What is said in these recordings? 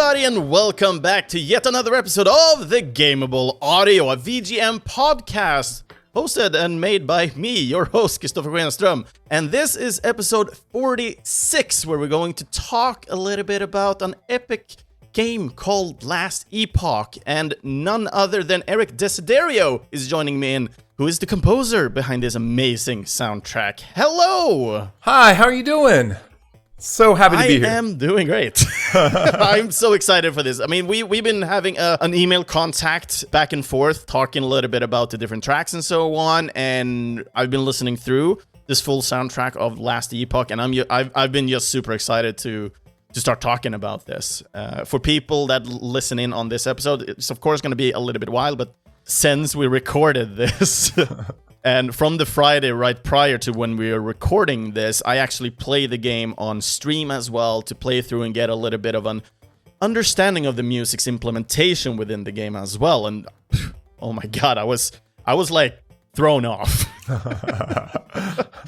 everybody, and welcome back to yet another episode of the Gameable Audio, a VGM podcast hosted and made by me, your host, Kristoffer Schenström. And this is episode 46, where we're going to talk a little bit about an epic game called Last Epoch. And none other than Erik Desiderio is joining me in, who is the composer behind this amazing soundtrack. Hello! Hi, how are you doing? So happy to be here. I am doing great. I'm so excited for this. I mean, we've been having an email contact back and forth, talking a little bit about the different tracks and so on. And I've been listening through this full soundtrack of Last Epoch, and I've been just super excited to start talking about this. For people that listen in on this episode, it's of course going to be a little bit wild, but since we recorded this. And from the Friday right prior to when we were recording this, I actually played the game on stream as well to play through and get a little bit of an understanding of the music's implementation within the game as well. And oh my god, I was like thrown off.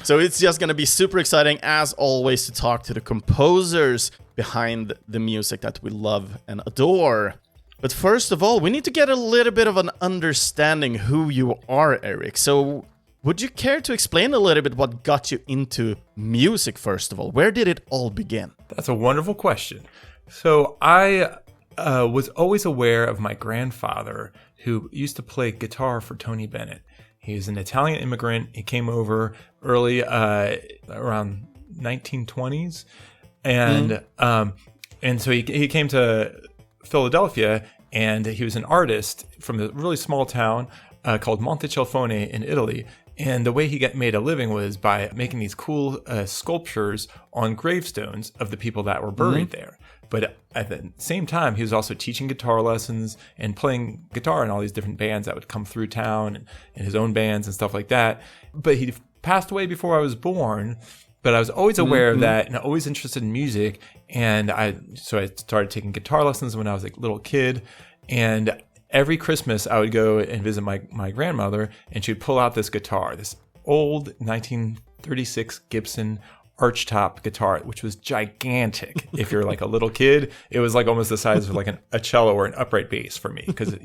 So it's just going to be super exciting as always to talk to the composers behind the music that we love and adore. But first of all, we need to get a little bit of an understanding who you are, Erik. So would you care to explain a little bit what got you into music, first of all? Where did it all begin? That's a wonderful question. So I was always aware of my grandfather, who used to play guitar for Tony Bennett. He's an Italian immigrant. He came over early, around 1920s. And so he came to Philadelphia, and he was an artist from a really small town called Montecelfone in Italy. And the way he made a living was by making these cool sculptures on gravestones of the people that were buried there. But at the same time, he was also teaching guitar lessons and playing guitar in all these different bands that would come through town and his own bands and stuff like that. But he passed away before I was born. But I was always aware of that and always interested in music. And I started taking guitar lessons when I was a little kid. And every Christmas I would go and visit my grandmother, and she'd pull out this guitar, this old 1936 Gibson archtop guitar, which was gigantic. If you're like a little kid, it was like almost the size of like a cello or an upright bass for me, because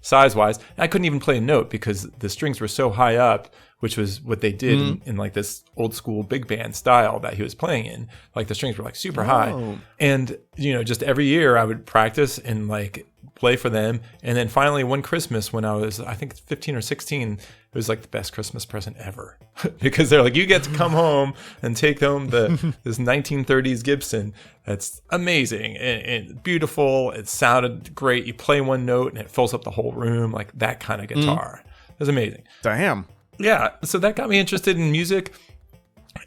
size wise, I couldn't even play a note because the strings were so high up, which was what they did in like this old school big band style that he was playing in. Like the strings were like super high. And, just every year I would practice and like play for them. And then finally one Christmas when I was, I think 15 or 16, it was like the best Christmas present ever. Because they're like, you get to come home and take home this 1930s Gibson. That's amazing and beautiful. It sounded great. You play one note and it fills up the whole room, like that kind of guitar. It was amazing. Damn. Yeah, so that got me interested in music,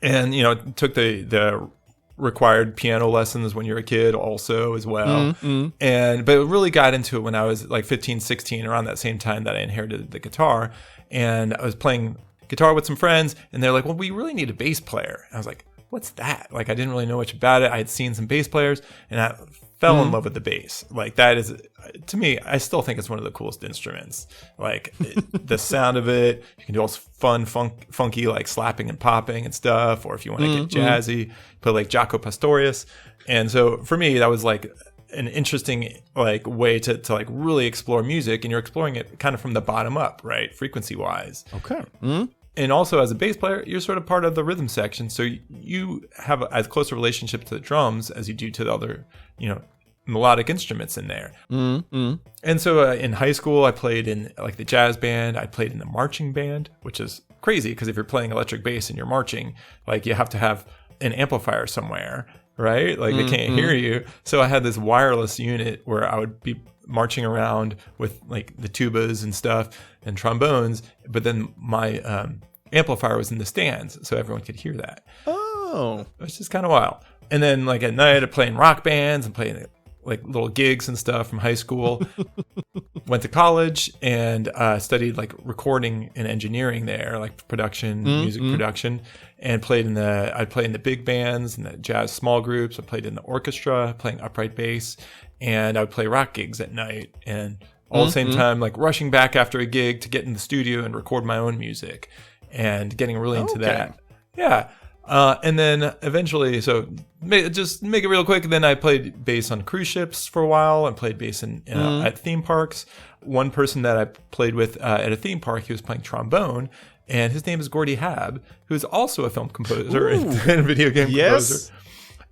and took the required piano lessons when you're a kid also as well. But it really got into it when I was like 15, 16, around that same time that I inherited the guitar, and I was playing guitar with some friends, and they're like, well, we really need a bass player. And I was like, what's that? Like, I didn't really know much about it. I had seen some bass players, and I fell in love with the bass. Like, that is, to me, I still think it's one of the coolest instruments. Like, the sound of it, you can do all fun, funky, like slapping and popping and stuff. Or if you want to get jazzy, put like Jaco Pastorius. And so for me, that was like an interesting like way to like really explore music. And you're exploring it kind of from the bottom up, right? Frequency wise. Okay. And also as a bass player, you're sort of part of the rhythm section. So you have as close a relationship to the drums as you do to the other, melodic instruments in there. And so in high school, I played in like the jazz band. I played in the marching band, which is crazy because if you're playing electric bass and you're marching, like you have to have an amplifier somewhere, right? Like they can't hear you. So I had this wireless unit where I would be marching around with like the tubas and stuff and trombones, but then my amplifier was in the stands so everyone could hear that. Oh, it's just kind of wild. And then like at night I'm playing rock bands and playing like little gigs and stuff from high school. Went to college and studied like recording and engineering there, like production, music production, and I'd play in the big bands and the jazz small groups. I played in the orchestra, playing upright bass, and I would play rock gigs at night, and all at the same time, like rushing back after a gig to get in the studio and record my own music, and getting really into that. Yeah. And then eventually, so just make it real quick. Then I played bass on cruise ships for a while and played bass at theme parks. One person that I played with at a theme park, he was playing trombone, and his name is Gordy Hab, who is also a film composer and video game composer.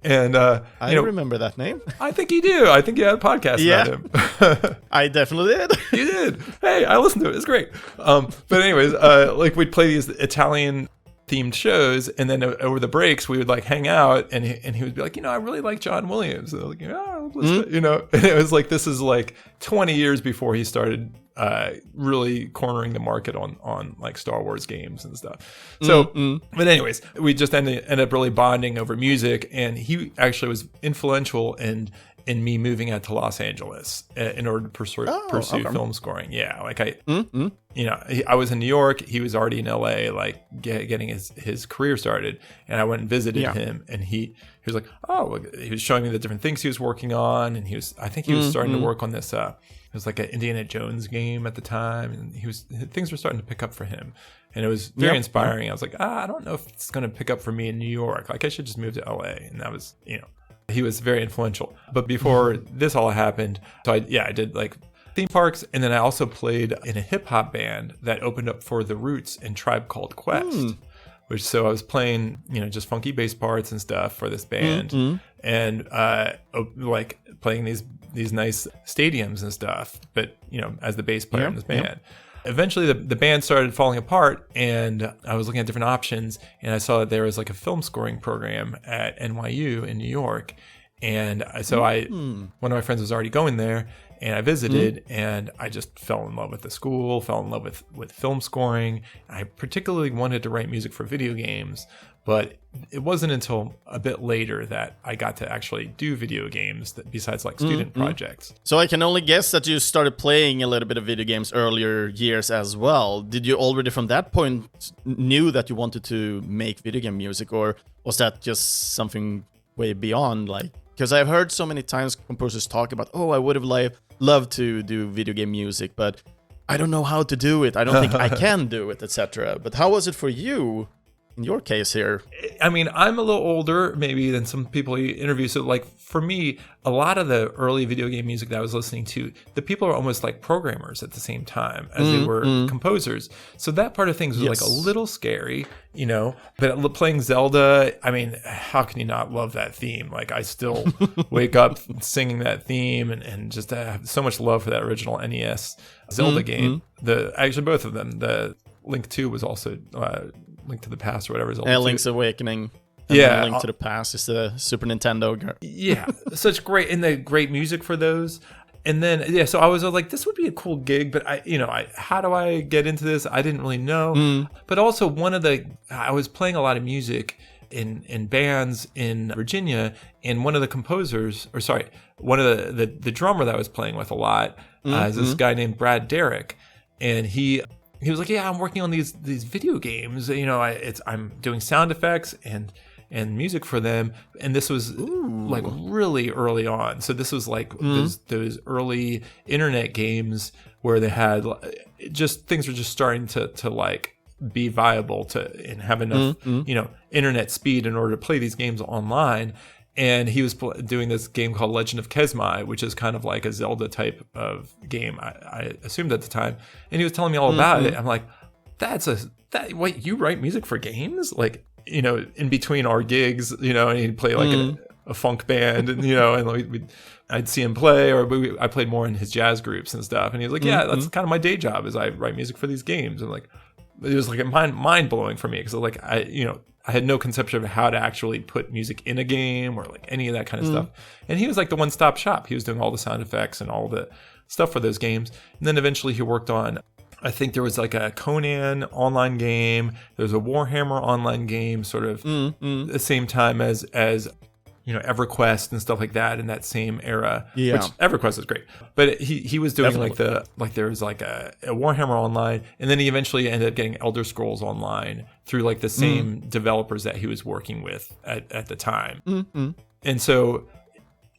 And I remember that name. I think you do. I think you had a podcast about him. I definitely did. You did. Hey, I listened to it. It's great. But anyways, like we'd play these Italian themed shows, and then over the breaks we would like hang out, and he would be like, I really like John Williams. And I was like, and it was like, this is like 20 years before he started really cornering the market on like Star Wars games and stuff. So, but anyways, we just ended up really bonding over music, and he actually was influential in me moving out to Los Angeles in order to pursue film scoring. Yeah, like I was in New York. He was already in LA, like getting his career started. And I went and visited him, and he was like, he was showing me the different things he was working on, and I think he was starting to work on this. It was like an Indiana Jones game at the time, and things were starting to pick up for him, and it was very inspiring. I was like, I don't know if it's going to pick up for me in New York. Like I should just move to LA, and that was he was very influential. But before this all happened, so I did like theme parks, and then I also played in a hip hop band that opened up for The Roots and Tribe Called Quest. So I was playing, just funky bass parts and stuff for this band, and like playing these nice stadiums and stuff. But as the bass player in this band. Eventually, the band started falling apart, and I was looking at different options, and I saw that there was like a film scoring program at NYU in New York, and so one of my friends was already going there, and I visited, and I just fell in love with the school, fell in love with film scoring. I particularly wanted to write music for video games, but it wasn't until a bit later that I got to actually do video games besides like student projects. So I can only guess that you started playing a little bit of video games earlier years as well. Did you already from that point knew that you wanted to make video game music, or was that just something way beyond? Like, because I've heard so many times composers talk about, I would have loved to do video game music, but I don't know how to do it. I don't think I can do it, etc. But how was it for you? In your case here? I mean, I'm a little older maybe than some people you interview. So like for me, a lot of the early video game music that I was listening to, the people are almost like programmers at the same time as they were composers. So that part of things was like a little scary, but playing Zelda, I mean, how can you not love that theme? Like I still wake up singing that theme and just have so much love for that original NES Zelda game. Actually both of them, the Link 2 was also Link to the Past or whatever. Link's Awakening. And Link to the Past is the Super Nintendo. Yeah, such great music for those. And then so I was like, this would be a cool gig, but how do I get into this? I didn't really know. But also I was playing a lot of music in bands in Virginia, and one of the composers, one of the drummer that I was playing with a lot is this guy named Brad Derrick, and he was like, I'm working on these video games. I'm doing sound effects and music for them. And this was like really early on. So this was like those early internet games where they had just things were just starting to like be viable and have enough internet speed in order to play these games online. And he was doing this game called Legend of Kesmai, which is kind of like a Zelda type of game, I assumed at the time. And he was telling me all about it. I'm like, wait, you write music for games? Like, in between our gigs, and he'd play like a funk band, and, and I'd see him play, or I played more in his jazz groups and stuff. And he was like, that's kind of my day job is I write music for these games. And like, it was like mind blowing for me because like, I had no conception of how to actually put music in a game or like any of that kind of stuff. And he was like the one-stop shop. He was doing all the sound effects and all the stuff for those games. And then eventually he worked on, I think there was like a Conan online game. There was a Warhammer online game sort of the same time as EverQuest and stuff like that in that same era. Yeah. Which EverQuest is great. But he was doing there was like a Warhammer online, and then he eventually ended up getting Elder Scrolls Online through like the same developers that he was working with at the time. And so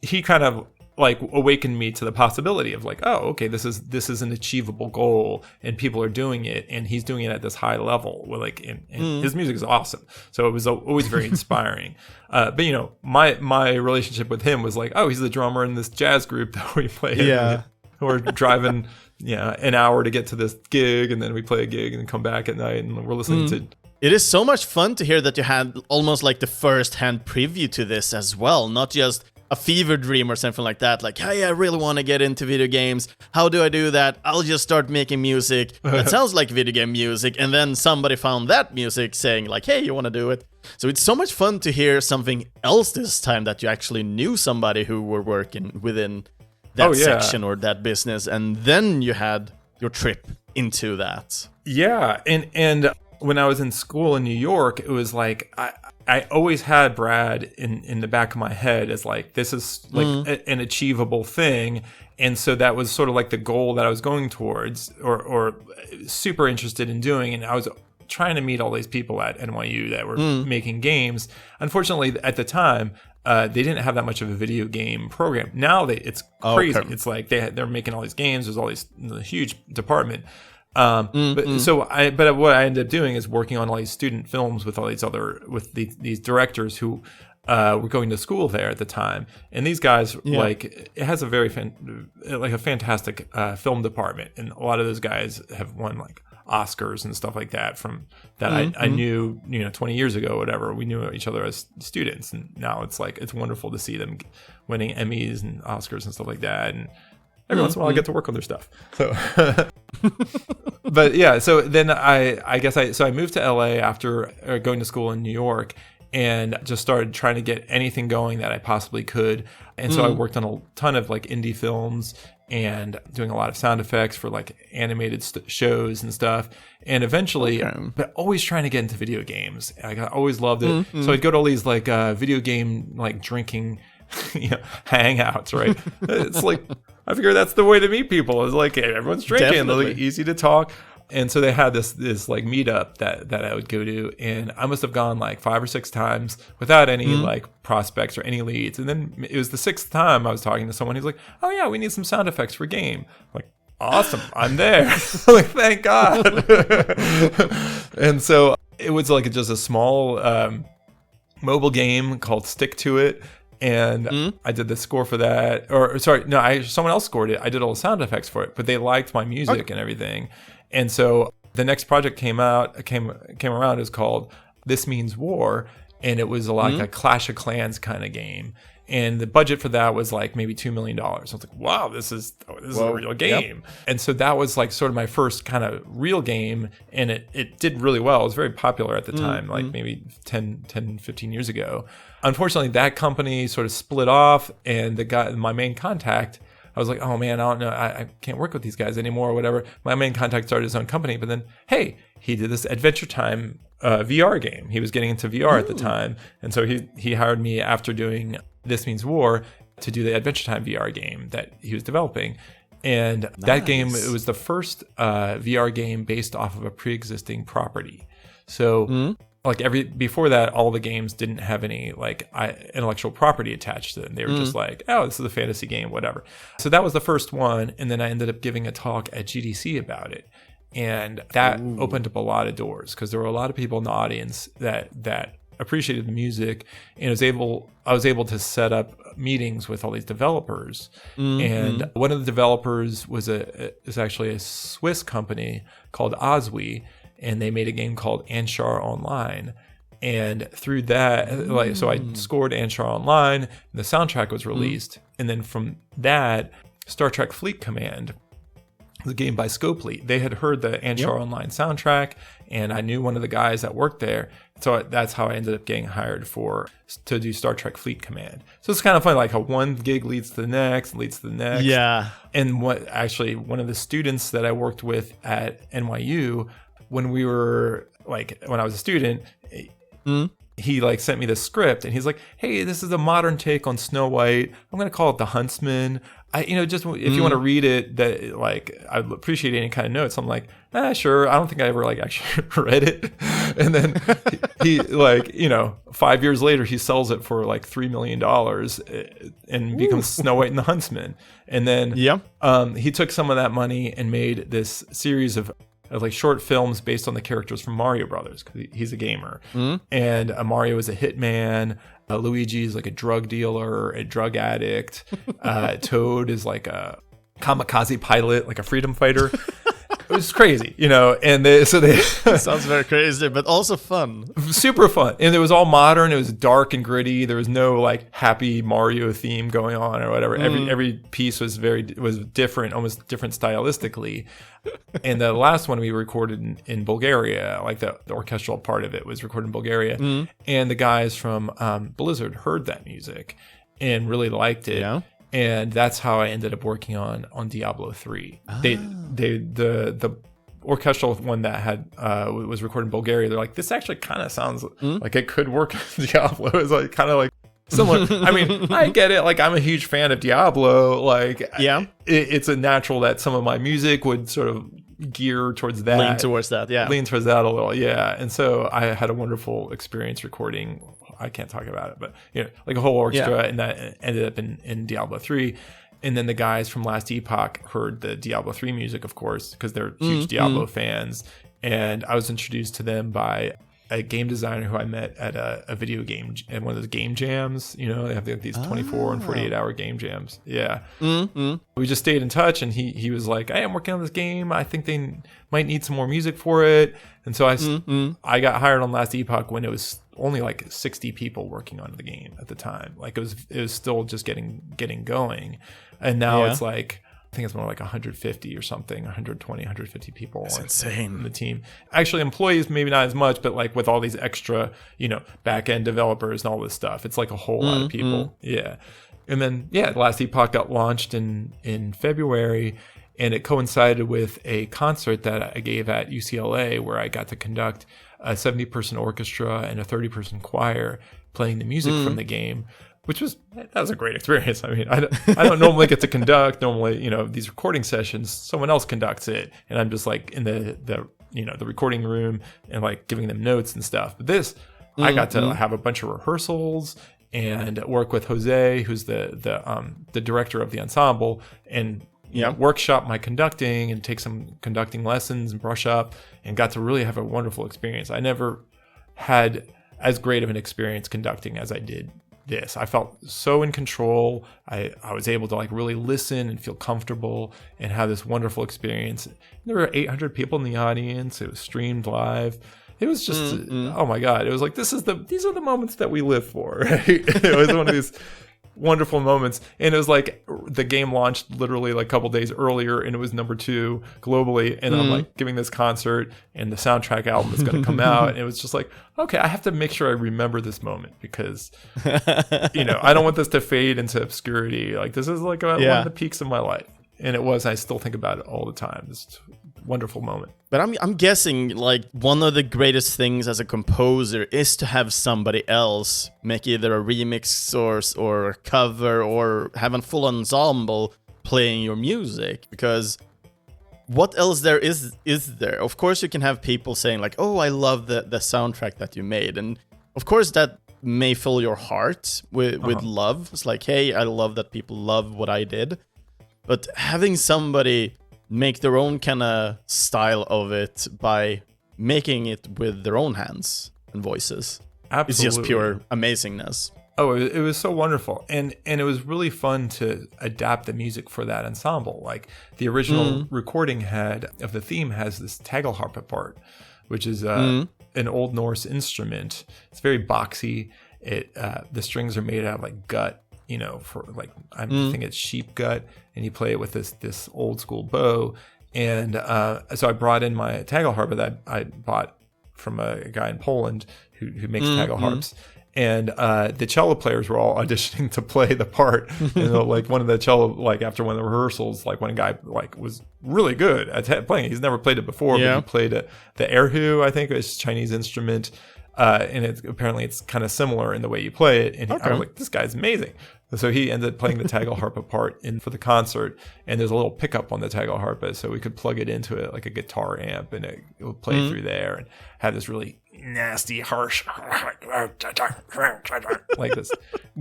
he kind of like awakened me to the possibility of like, oh, okay, this is an achievable goal, and people are doing it, and he's doing it at this high level. Well, like, and his music is awesome, so it was always very inspiring. But you know, my relationship with him was like, oh, he's the drummer in this jazz group that we play. Yeah, we're driving an hour to get to this gig, and then we play a gig and then come back at night, and we're listening to. It is so much fun to hear that you had almost like the first-hand preview to this as well, not just a fever dream or something like that. Like, hey, I really want to get into video games. How do I do that? I'll just start making music. That sounds like video game music. And then somebody found that music saying like, hey, you want to do it? So it's so much fun to hear something else this time, that you actually knew somebody who were working within that section or that business. And then you had your trip into that. Yeah. And when I was in school in New York, it was like I always had Brad in the back of my head as like, this is like an achievable thing. And so that was sort of like the goal that I was going towards or super interested in doing. And I was trying to meet all these people at NYU that were making games. Unfortunately, at the time, they didn't have that much of a video game program. Now it's crazy. Okay. It's like they're making all these games. There's all these huge department. But what I ended up doing is working on all these student films with all these these directors who were going to school there at the time, and these guys like it has a very fantastic film department, and a lot of those guys have won like Oscars and stuff like that from that I knew 20 years ago or whatever. We knew each other as students, and now it's like it's wonderful to see them winning Emmys and Oscars and stuff like that. And every once in a while I get to work on their stuff. So, but yeah, so then I moved to LA after going to school in New York, and just started trying to get anything going that I possibly could. And so I worked on a ton of like indie films and doing a lot of sound effects for like animated shows and stuff. And eventually, but always trying to get into video games. I always loved it. So I'd go to all these like video game like drinking hangouts, right? It's like I figure that's the way to meet people. It's like, hey, everyone's drinking, like easy to talk. And so they had this like meetup that I would go to, and I must have gone like 5 or 6 times without any like prospects or any leads. And then it was the 6th time I was talking to someone. He's like, "Oh yeah, we need some sound effects for game." I'm like, awesome, I'm there. Like, thank God. And so it was like just a small mobile game called Stick to It. And I did the score for that, or sorry, no, someone else scored it. I did all the sound effects for it, but they liked my music and everything. And so the next project came around. It was called This Means War, and it was like a Clash of Clans kind of game. And the budget for that was like maybe $2 million. So I was like, wow, this is a real game. Yep. And so that was like sort of my first kind of real game, and it did really well. It was very popular at the time, like maybe 10, 15 years ago. Unfortunately, that company sort of split off, and my main contact, I was like, oh man, I don't know, I can't work with these guys anymore or whatever. My main contact started his own company, but then, hey, he did this Adventure Time VR game. He was getting into VR at the time. And so he hired me after doing This Means War to do the Adventure Time VR game that he was developing. And that game, it was the first VR game based off of a pre-existing property. So like before that, all the games didn't have any like intellectual property attached to them. They were just like, oh, this is a fantasy game, whatever. So that was the first one. And then I ended up giving a talk at GDC about it. And that opened up a lot of doors, because there were a lot of people in the audience that appreciated the music, and I was able to set up meetings with all these developers. And one of the developers is actually a Swiss company called Oswi, and they made a game called Anshar Online. And through that, so I scored Anshar Online, and the soundtrack was released. And then from that, Star Trek Fleet Command, the game by Scopely, they had heard the Anshar Online soundtrack, and I knew one of the guys that worked there. So that's how I ended up getting hired to do Star Trek Fleet Command. So it's kind of funny, like how one gig leads to the next, Yeah. And one of the students that I worked with at NYU, when I was a student, he like sent me the script, and he's like, hey, this is a modern take on Snow White. I'm going to call it The Huntsman. Just if you want to read it, that like, I'd appreciate any kind of notes. I'm like, sure. I don't think I ever like actually read it. And then he like, 5 years later, he sells it for like $3 million and becomes Snow White and the Huntsman. And then he took some of that money and made this series of like short films based on the characters from Mario Brothers, because he's a gamer. And Mario is a hitman. Luigi is like a drug dealer, a drug addict. Toad is like a kamikaze pilot, like a freedom fighter. It was crazy, and they sounds very crazy, but also fun. Super fun. And it was all modern. It was dark and gritty. There was no like happy Mario theme going on or whatever. Every piece was different, almost different stylistically. And the last one we recorded in Bulgaria, like the orchestral part of it was recorded in Bulgaria. And the guys from Blizzard heard that music and really liked it. Yeah. And that's how I ended up working on Diablo 3. The orchestral one that had was recorded in Bulgaria. They're like, this actually kind of sounds like it could work in Diablo. It's like kind of like similar. I mean, I get it. Like, I'm a huge fan of Diablo. Like, it's a natural that some of my music would sort of gear towards that. Lean towards that a little. Yeah. And so I had a wonderful experience recording. I can't talk about it, but like a whole orchestra, and that ended up in Diablo 3. And then the guys from Last Epoch heard the Diablo 3 music, of course, because they're huge Diablo fans. And I was introduced to them by a game designer who I met at a video game, at one of those game jams. They have these 24 and 48 hour game jams. Yeah. We just stayed in touch, and he was like, hey, I'm working on this game. I think they might need some more music for it. And so I got hired on Last Epoch when it was only like 60 people working on the game at the time. Like, it was still just getting going. And now it's like, I think it's more like 150 or something, 120, 150 people. That's insane. In the team. Actually, employees, maybe not as much, but like with all these extra, back-end developers and all this stuff, it's like a whole lot of people. Yeah. And then, Last Epoch got launched in February, and it coincided with a concert that I gave at UCLA where I got to conduct a 70-person orchestra and a 30-person choir playing the music from the game, that was a great experience. I mean, I don't normally get to conduct. Normally, these recording sessions, someone else conducts it, and I'm just like in the recording room and like giving them notes and stuff. But this, I got to have a bunch of rehearsals and work with Jose, who's the director of the ensemble, and workshop my conducting and take some conducting lessons and brush up, and got to really have a wonderful experience. I never had as great of an experience conducting as I did this. I felt so in control. I was able to like really listen and feel comfortable and have this wonderful experience. There were 800 people in the audience. It was streamed live. It was just, oh my God. It was like, these are the moments that we live for, right? It was one of these wonderful moments. And it was like the game launched literally like a couple days earlier, and it was number 2 globally. And I'm like giving this concert, and the soundtrack album is going to come out. And it was just like, okay, I have to make sure I remember this moment, because, I don't want this to fade into obscurity. Like, this is like one of the peaks of my life. And it was, I still think about it all the time. This wonderful moment. But I'm guessing like one of the greatest things as a composer is to have somebody else make either a remix or a cover, or have a full ensemble playing your music, because what else there is there? Of course you can have people saying like, oh, I love the soundtrack that you made, and of course that may fill your heart with love. It's like, hey, I love that people love what I did. But having somebody make their own kind of style of it by making it with their own hands and voices, it's just pure amazingness. Oh, it was so wonderful. And it was really fun to adapt the music for that ensemble. Like, the original recording of the theme has this tagelharpa part, which is an Old Norse instrument. It's very boxy. The strings are made out of like gut, for like, I think it's sheep gut, and you play it with this old school bow. And so I brought in my tagelharpa that I bought from a guy in Poland who makes tagelharps. And the cello players were all auditioning to play the part. And like one of the cello, like after one of the rehearsals, like one guy like was really good at playing. He's never played it before, but he played the erhu, I think, it's a Chinese instrument. and apparently it's kind of similar in the way you play it. And I was like, this guy's amazing. So he ended up playing the Tagelharpa part for the concert, and there's a little pickup on the Tagelharpa, so we could plug it into it like a guitar amp, and it would play through there and have this really nasty, harsh, like this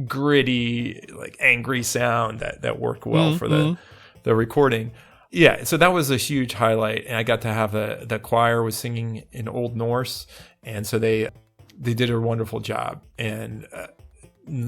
gritty, like angry sound that worked well for the recording. Yeah, so that was a huge highlight, and I got to have the choir was singing in Old Norse, and so they did a wonderful job, and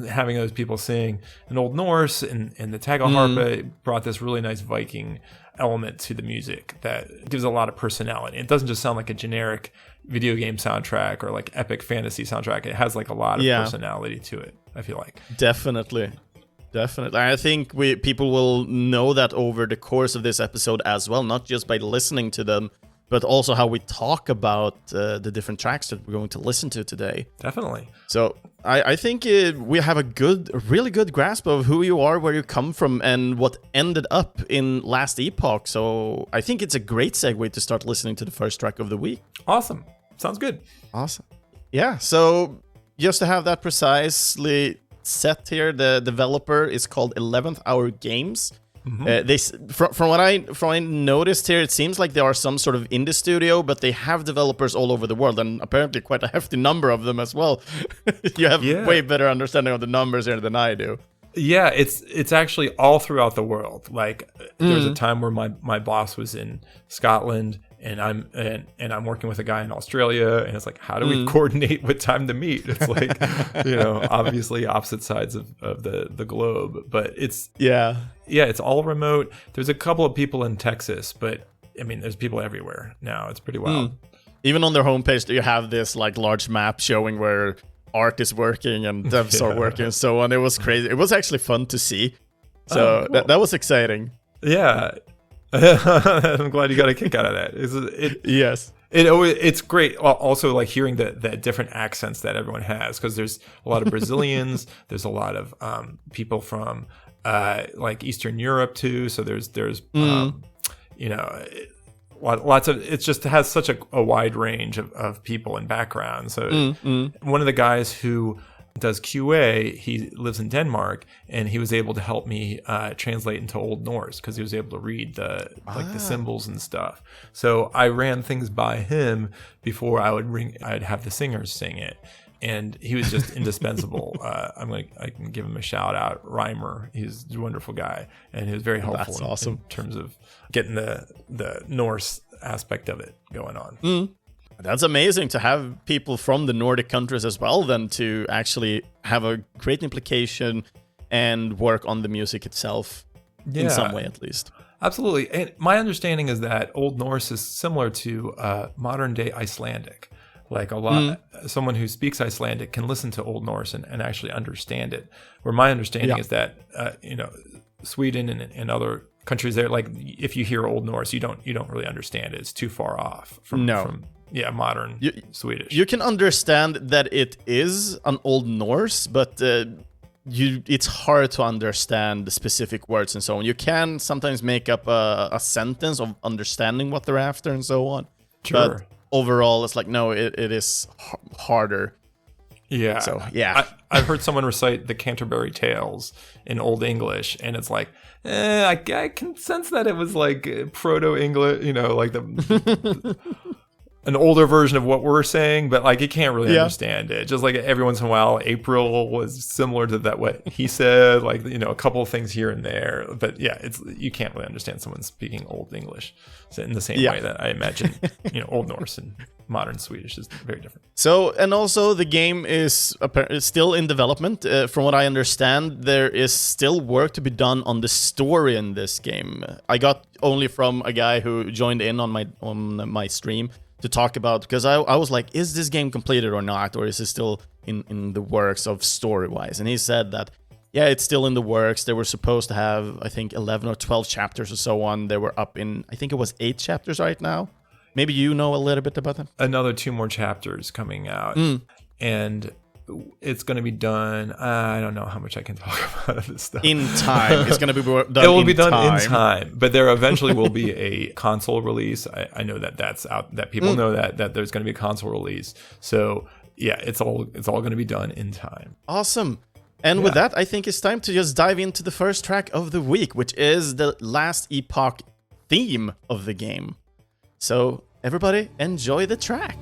having those people sing in Old Norse and the Tagelharpa brought this really nice Viking element to the music that gives a lot of personality. It doesn't just sound like a generic video game soundtrack or like epic fantasy soundtrack. It has like a lot of personality to it, I feel like. Definitely. I think people will know that over the course of this episode as well, not just by listening to them, but also how we talk about the different tracks that we're going to listen to today. Definitely. So I think we have a really good grasp of who you are, where you come from, and what ended up in Last Epoch. So I think it's a great segue to start listening to the first track of the week. Awesome. Sounds good. Awesome. Yeah, so just to have that precisely set here, the developer is called 11th Hour Games. From what I noticed here, it seems like there are some sort of indie studio, but they have developers all over the world, and apparently quite a hefty number of them as well. You have way better understanding of the numbers here than I do. Yeah, it's actually all throughout the world. Like there was a time where my boss was in Scotland, and I'm working with a guy in Australia, and it's like, how do we coordinate what time to meet? It's like, obviously opposite sides of the globe, but it's it's all remote. There's a couple of people in Texas, but I mean, there's people everywhere now. It's pretty wild. Even on their homepage, you have this like large map showing where art is working and devs are working and so on. It was crazy. It was actually fun to see. So cool. that was exciting. Yeah. I'm glad you got a kick out of that. Yes. It's great. Also, like hearing the different accents that everyone has, because there's a lot of Brazilians. There's a lot of people from like Eastern Europe too. So there's lots of, it just has such a wide range of people and backgrounds. So one of the guys who does QA, he lives in Denmark, and he was able to help me translate into Old Norse because he was able to read the symbols and stuff. So I ran things by him before I'd have the singers sing it. And he was just indispensable. I can give him a shout out. Reimer, he's a wonderful guy, and he was very helpful. That's awesome. In terms of getting the Norse aspect of it going on. That's amazing to have people from the Nordic countries as well, then to actually have a great implication and work on the music itself in some way at least. Absolutely. And my understanding is that Old Norse is similar to modern day Icelandic. Like someone who speaks Icelandic can listen to Old Norse and actually understand it. Where my understanding is that Sweden and other countries there, like if you hear Old Norse, you don't really understand it. It's too far off from modern Swedish. You can understand that it is an Old Norse, but it's hard to understand the specific words and so on. You can sometimes make up a sentence of understanding what they're after and so on. Sure. But overall, it's like, no, it is harder. Yeah. So, yeah. I've heard someone recite the Canterbury Tales in Old English, and it's like, I can sense that it was like Proto-English, like an older version of what we're saying, but like you can't really understand it. Just like every once in a while, April was similar to that what he said, like a couple of things here and there. But yeah, you can't really understand someone speaking Old English in the same way that I imagine Old Norse and modern Swedish is very different. So, and also the game is still in development. From what I understand, there is still work to be done on the story in this game. I got only from a guy who joined in on my stream to talk about, because I was like, is this game completed or not, or is it still in the works of story-wise? And he said that, yeah, it's still in the works. They were supposed to have, I think, 11 or 12 chapters or so on. They were up in, I think it was 8 chapters right now. Maybe you know a little bit about them? Another 2 more chapters coming out. And it's going to be done. I don't know how much I can talk about this stuff. In time. It's going to be done. It will be done in time. But there eventually will be a console release. I know that's out, that people know that there's going to be a console release. So yeah, it's all going to be done in time. Awesome. And with that, I think it's time to just dive into the first track of the week, which is the Last Epoch theme of the game. So everybody, enjoy the track.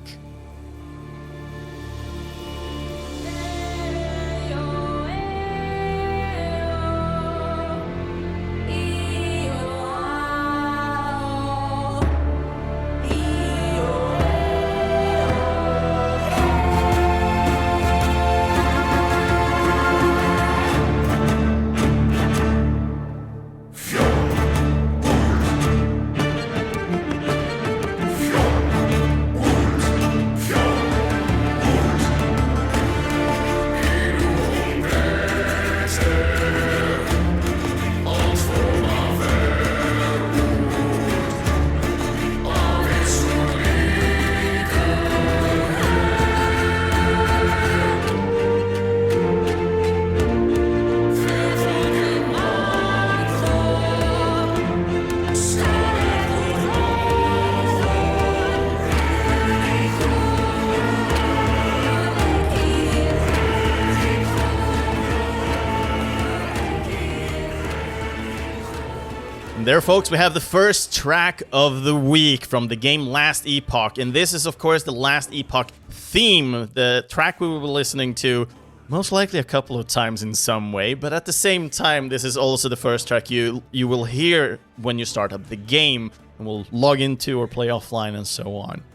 There, folks, we have the first track of the week from the game Last Epoch. And this is, of course, the Last Epoch theme, the track we will be listening to most likely a couple of times in some way. But at the same time, this is also the first track you will hear when you start up the game and will log into or play offline and so on.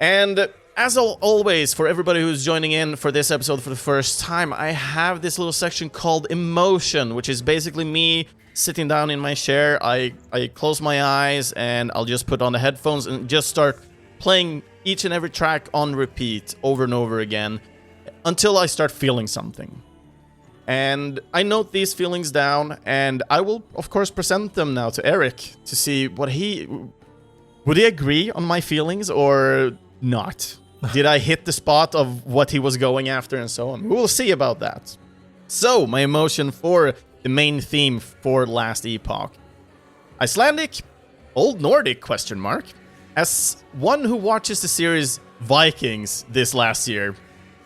And as always, for everybody who's joining in for this episode for the first time, I have this little section called Emotion, which is basically me sitting down in my chair. I close my eyes and I'll just put on the headphones and just start playing each and every track on repeat over and over again until I start feeling something. And I note these feelings down, and I will, of course, present them now to Erik to see would he agree on my feelings or not? Did I hit the spot of what he was going after and so on? We'll see about that. So, my emotion for the main theme for Last Epoch. Icelandic? Old Nordic? ? As one who watches the series Vikings this last year,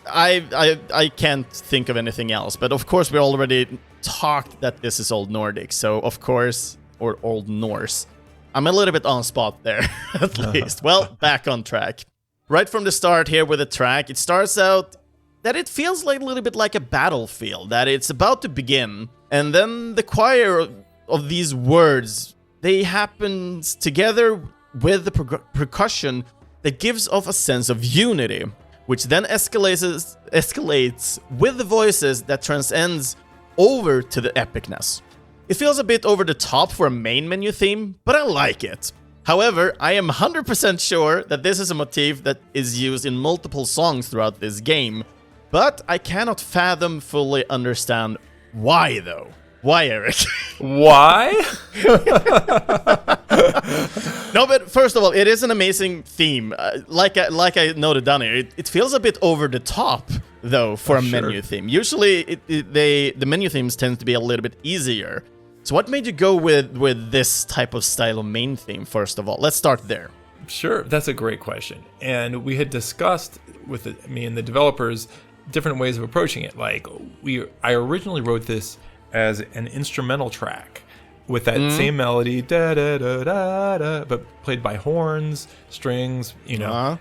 I can't think of anything else. But of course, we already talked that this is Old Nordic. So, of course, or Old Norse. I'm a little bit on spot there, at least. Well, back on track. Right from the start here with the track, it starts out that it feels like a little bit like a battlefield, that it's about to begin. And then the choir of these words, they happen together with the percussion that gives off a sense of unity, which then escalates with the voices that transcends over to the epicness. It feels a bit over the top for a main menu theme, but I like it. However, I am 100% sure that this is a motif that is used in multiple songs throughout this game, but I cannot fully understand why, though. Why, Erik? Why? No, but first of all, it is an amazing theme. Like I noted down here, it feels a bit over the top, though, for a menu theme. Usually, the menu themes tend to be a little bit easier. So what made you go with this type of style of main theme, first of all? Let's start there. Sure, that's a great question. And we had discussed with me and the developers different ways of approaching it. Like, I originally wrote this as an instrumental track with that same melody, da da da da da, but played by horns, strings, but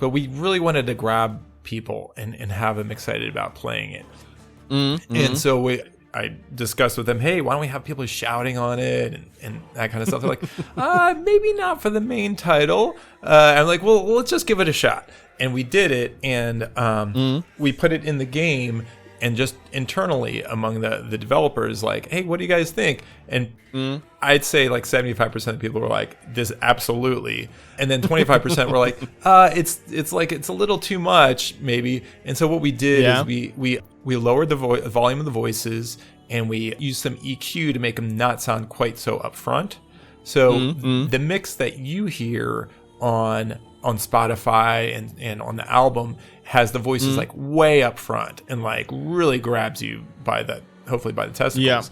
we really wanted to grab people and have them excited about playing it. And so I discussed with them, hey, why don't we have people shouting on it and that kind of stuff. They're like, maybe not for the main title. I'm like, well, let's just give it a shot. And we did it, and we put it in the game, and just internally among the developers, like, hey, what do you guys think? And I'd say like 75% of people were like, this absolutely. And then 25% were like, it's like it's a little too much, maybe. And so what we did is we lowered the volume of the voices, and we used some EQ to make them not sound quite so upfront. So the mix that you hear on Spotify and on the album has the voices like way up front and like really grabs you hopefully by the testicles.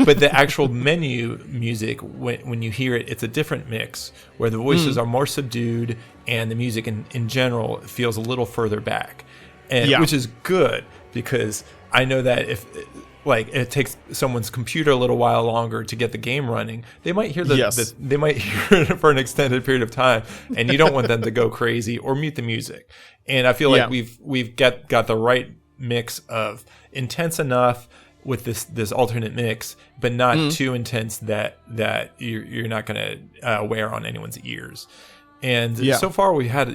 But the actual menu music, when you hear it, it's a different mix where the voices are more subdued and the music in general feels a little further back, and which is good because I know that if it takes someone's computer a little while longer to get the game running, they might hear they might hear it for an extended period of time, and you don't want them to go crazy or mute the music. And I feel like we've got the right mix of intense enough with this alternate mix, but not too intense that you're not going to wear on anyone's ears. And so far we had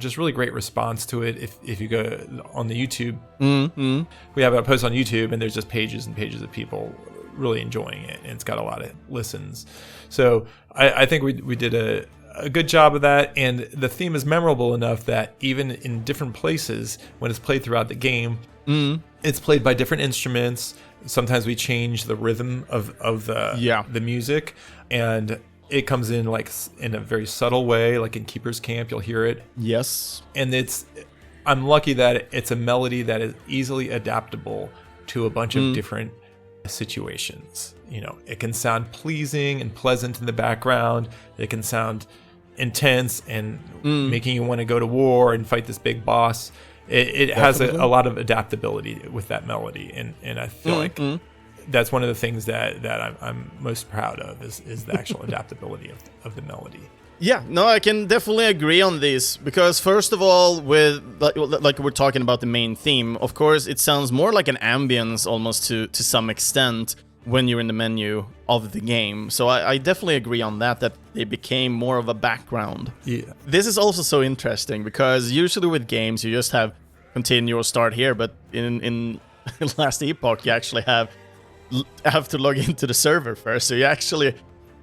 just really great response to it. If you go on the YouTube, we have a post on YouTube, and there's just pages and pages of people really enjoying it, and it's got a lot of listens. So I think we did a good job of that, and the theme is memorable enough that even in different places when it's played throughout the game, it's played by different instruments. Sometimes we change the rhythm of the music, and it comes in like in a very subtle way, like in Keeper's Camp, you'll hear it. Yes. And I'm lucky that it's a melody that is easily adaptable to a bunch of different situations. You know, it can sound pleasing and pleasant in the background. It can sound intense and making you want to go to war and fight this big boss. It has a lot of adaptability with that melody, and I feel like that's one of the things that I'm most proud of is the actual adaptability of the melody. Yeah, no, I can definitely agree on this, because first of all, with like we're talking about the main theme, of course, it sounds more like an ambience almost to some extent when you're in the menu of the game. So I definitely agree on that they became more of a background. Yeah. This is also so interesting because usually with games you just have continue or start here, but in Last Epoch you actually have to log into the server first, so you actually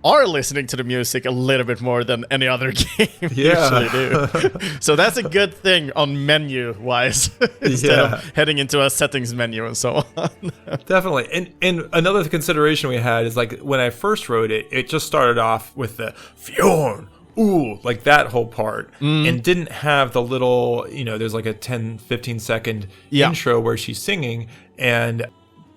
are listening to the music a little bit more than any other game usually do. So that's a good thing on menu-wise instead of heading into a settings menu and so on. Definitely. And another consideration we had is like when I first wrote it, it just started off with the Fjorn, ooh, like that whole part, and didn't have the little, there's like a 10, 15 second intro where she's singing, and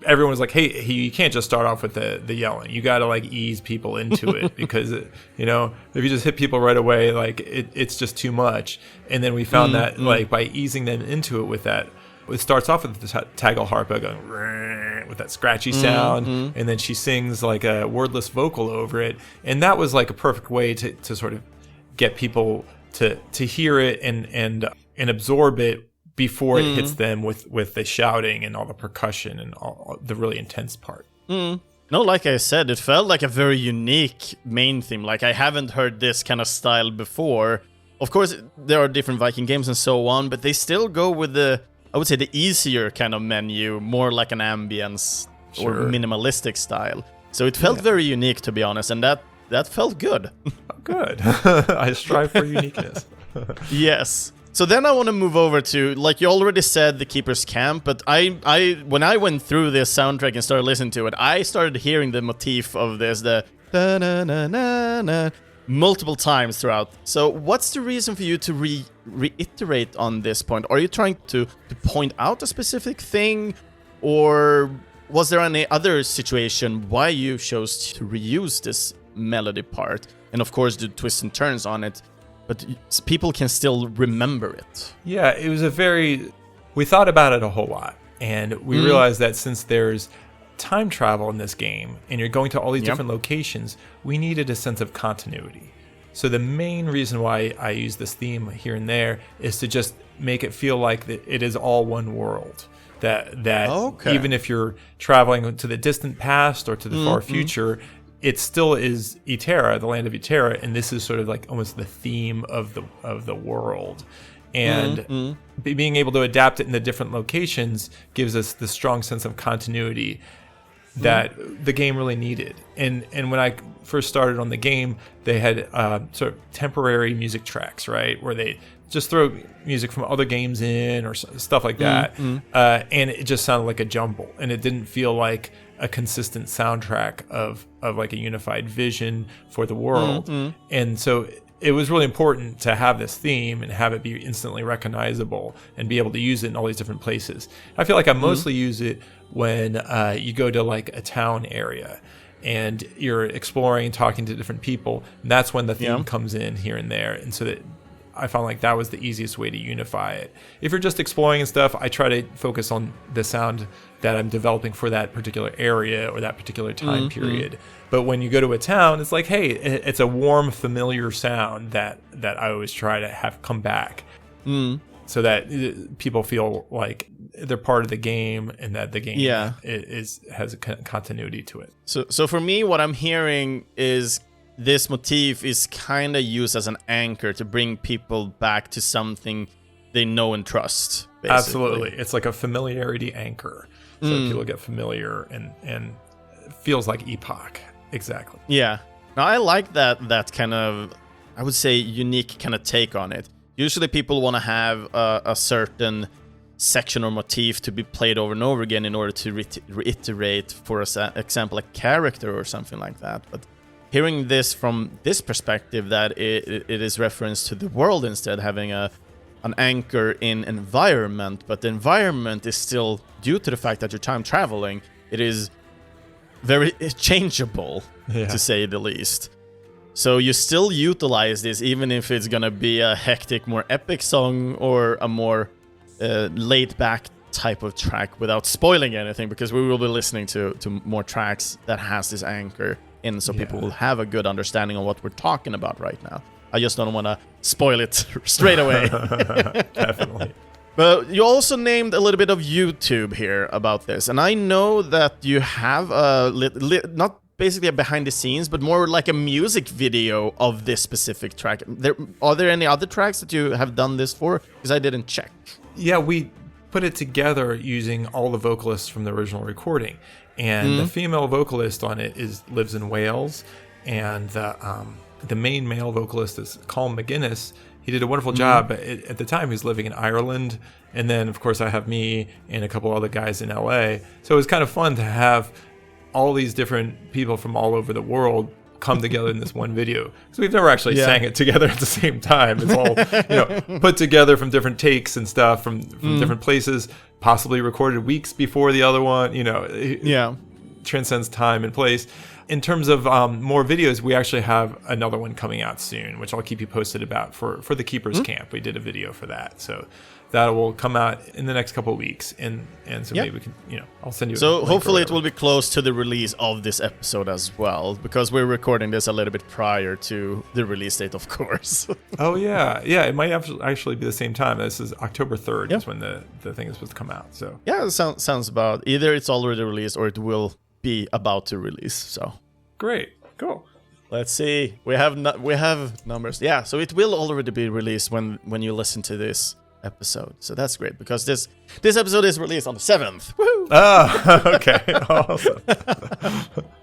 everyone was like, hey, you can't just start off with the yelling. You got to like ease people into it because, if you just hit people right away, like it's just too much. And then we found that like by easing them into it with that, it starts off with the Tagal harpa going with that scratchy sound, and then she sings like a wordless vocal over it. And that was like a perfect way to sort of get people to hear it and absorb it before it hits them with the shouting and all the percussion and all the really intense part. No, like I said, it felt like a very unique main theme. Like, I haven't heard this kind of style before. Of course, there are different Viking games and so on, but they still go with the easier kind of menu, more like an ambience or minimalistic style. So it felt very unique, to be honest, and that felt good. Good. I strive for uniqueness. Yes. So then I want to move over to, like you already said, the Keeper's Camp, but I when I went through this soundtrack and started listening to it, I started hearing the motif of this, the da-na-na-na-na, multiple times throughout. So what's the reason for you to reiterate on this point? Are you trying to point out a specific thing, or was there any other situation why you chose to reuse this melody part? And of course, the twists and turns on it, but people can still remember it. Yeah, it was we thought about it a whole lot, and we realized that since there's time travel in this game, and you're going to all these different locations, we needed a sense of continuity. So the main reason why I use this theme here and there is to just make it feel like that it is all one world. That even if you're traveling to the distant past or to the far future, it still is Iterra, the land of Iterra, and this is sort of like almost the theme of the world. And being able to adapt it in the different locations gives us the strong sense of continuity that the game really needed. And when I first started on the game, they had sort of temporary music tracks, right, where they just throw music from other games in or stuff like that, and it just sounded like a jumble, and it didn't feel like a consistent soundtrack of like a unified vision for the world. And so it was really important to have this theme and have it be instantly recognizable and be able to use it in all these different places. I feel like I mostly use it when you go to like a town area and you're exploring and talking to different people. And that's when the theme comes in here and there. And so that I found like that was the easiest way to unify it. If you're just exploring and stuff, I try to focus on the sound that I'm developing for that particular area or that particular time period. But when you go to a town, it's like, hey, it's a warm, familiar sound that I always try to have come back, so that people feel like they're part of the game and that the game has a continuity to it. So for me, what I'm hearing is this motif is kind of used as an anchor to bring people back to something they know and trust. Basically. Absolutely, it's like a familiarity anchor, so people get familiar and it feels like Epoch. Exactly. Yeah. Now I like that kind of, I would say, unique kind of take on it. Usually people want to have a certain section or motif to be played over and over again in order to reiterate, for example, a character or something like that. But hearing this from this perspective, that it is reference to the world instead, having an anchor in environment, but the environment is still, due to the fact that you're time traveling, it is very changeable, to say the least. So you still utilize this, even if it's gonna be a hectic, more epic song or a more laid-back type of track, without spoiling anything, because we will be listening to more tracks that has this anchor in, so people will have a good understanding of what we're talking about right now. I just don't want to spoil it straight away. Definitely. But you also named a little bit of YouTube here about this, and I know that you have not basically a behind the scenes, but more like a music video of this specific track. Are there any other tracks that you have done this for? Because I didn't check. Yeah, we put it together using all the vocalists from the original recording, and the female vocalist on it lives in Wales, and the main male vocalist is Colm McGuinness. He did a wonderful job. At the time, he was living in Ireland. And then, of course, I have me and a couple other guys in LA. So it was kind of fun to have all these different people from all over the world come together in this one video. So we've never actually sang it together at the same time. It's all put together from different takes and stuff from different places, possibly recorded weeks before the other one. It transcends time and place. In terms of more videos, we actually have another one coming out soon, which I'll keep you posted about for the Keepers Camp. We did a video for that, so that will come out in the next couple of weeks, and so maybe we can, I'll send you. So hopefully it will be close to the release of this episode as well, because we're recording this a little bit prior to the release date, of course. Oh yeah, it might actually be the same time. This is October 3rd is when the thing is supposed to come out. So yeah, it sounds about either it's already released or it will be about to release. So great, cool. Let's see. We have numbers. Yeah, so it will already be released when you listen to this episode. So that's great, because this episode is released on the 7th. Woohoo! Oh, okay. Awesome.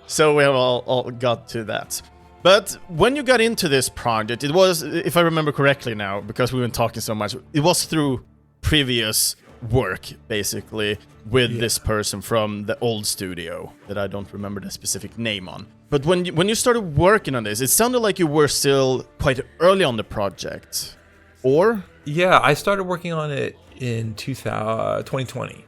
So we have all got to that. But when you got into this project, it was, if I remember correctly now, because we've been talking so much, it was through previous work, basically, with this person from the old studio that I don't remember the specific name on. But when you started working on this, it sounded like you were still quite early on the project, or? Yeah, I started working on it in 2020.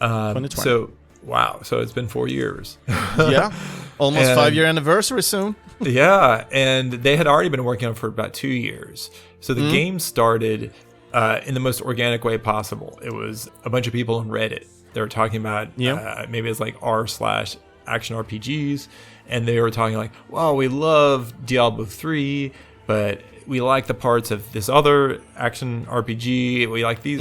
2020. So, wow. So it's been 4 years. Yeah, almost 5-year anniversary soon. Yeah, and they had already been working on it for about 2 years. So the game started in the most organic way possible. It was a bunch of people on Reddit. They were talking about maybe it's like r/action RPGs, and they were talking like, "Well, we love Diablo 3, but we like the parts of this other action RPG. We like these,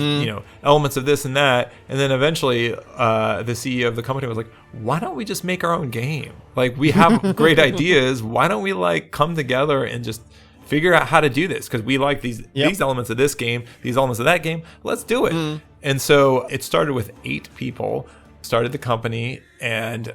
elements of this and that." And then eventually, the CEO of the company was like, "Why don't we just make our own game? Like, we have great ideas. Why don't we come together and just figure out how to do this? Because we like these elements of this game, these elements of that game. Let's do it." And so it started with 8 people. Started the company and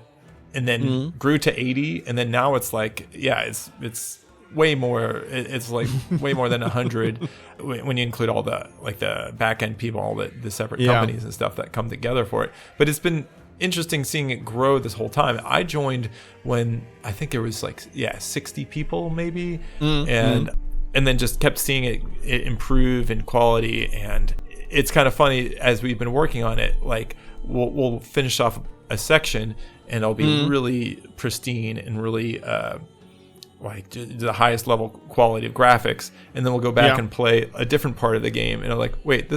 then grew to 80, and then now it's like, it's way more. It's like way more than 100 when you include all the the back end people, all the separate companies and stuff that come together for it. But it's been interesting seeing it grow this whole time. I joined when I think there was 60 people maybe, and and then just kept seeing it improve in quality. And it's kind of funny, as we've been working on it, like we'll finish off a section and it'll be really pristine and really like the highest level quality of graphics, and then we'll go back and play a different part of the game and I'm like, wait,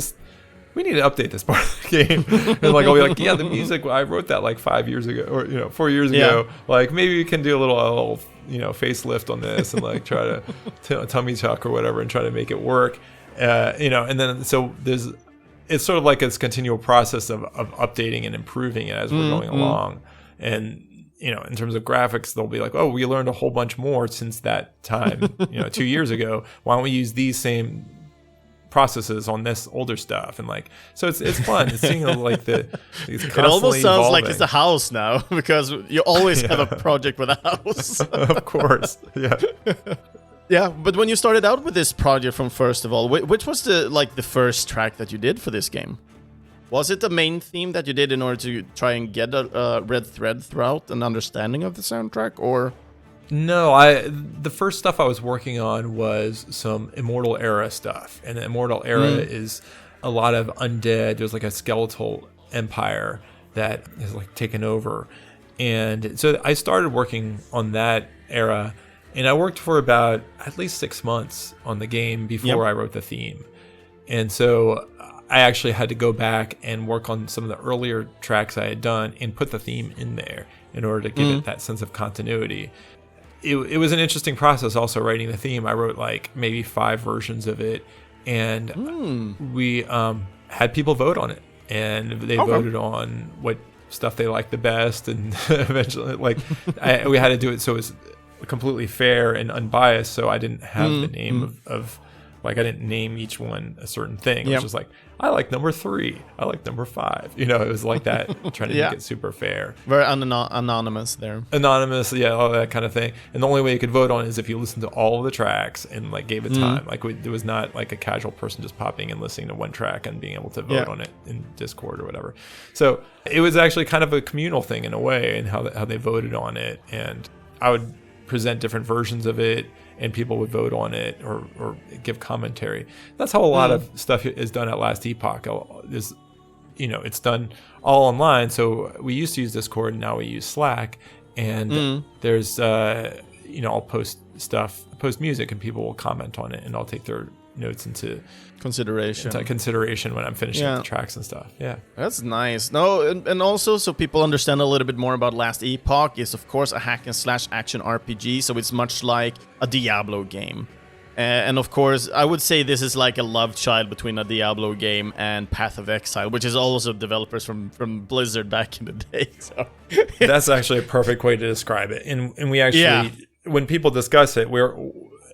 we need to update this part of the game. And like I'll be like, yeah, the music, I wrote that like 5 years ago, or 4 years ago. Like maybe we can do a little facelift on this and like try to tummy tuck or whatever and try to make it work. And then so it's sort of like this continual process of updating and improving it as we're going along. And in terms of graphics, they'll be like, oh, we learned a whole bunch more since that time, 2 years ago. Why don't we use these same processes on this older stuff? And like, so it's fun. It's seeing like it almost sounds like it's a house now, because you always have a project with a house. Of course. Yeah. Yeah, but when you started out with this project from first of all, which was the first track that you did for this game? Was it the main theme that you did in order to try and get a red thread throughout an understanding of the soundtrack, or? No, the first stuff I was working on was some Immortal Era stuff. And the Immortal Era is a lot of undead. There's like a skeletal empire that is like taken over. And so I started working on that era, and I worked for about at least 6 months on the game before I wrote the theme. And so I actually had to go back and work on some of the earlier tracks I had done and put the theme in there in order to give it that sense of continuity. It was an interesting process also writing the theme. I wrote like maybe 5 versions of it, and we had people vote on it, and they voted on what stuff they liked the best, and eventually we had to do it so it was completely fair and unbiased, so I didn't have the name of like, I didn't name each one a certain thing. It was just like, I like number 3. I like number 5. It was like that, trying to make it super fair. Very anonymous there. Anonymous, yeah, all that kind of thing. And the only way you could vote on it is if you listened to all of the tracks and like gave it time. Like it was not like a casual person just popping and listening to one track and being able to vote on it in Discord or whatever. So it was actually kind of a communal thing in a way, and how they voted on it. And I would present different versions of it, and people would vote on it or give commentary. That's how a lot of stuff is done at Last Epoch. It's done all online. So we used to use Discord, and now we use Slack. And there's, I'll post music, and people will comment on it, and I'll take their notes into consideration when I'm finishing up the tracks and stuff. Yeah, that's nice. No, and also, so people understand a little bit more about Last Epoch, is of course a hack and slash action RPG, so it's much like a Diablo game. And of course, I would say this is like a love child between a Diablo game and Path of Exile, which is also developers from Blizzard back in the day. So that's actually a perfect way to describe it. And we actually, when people discuss it, we're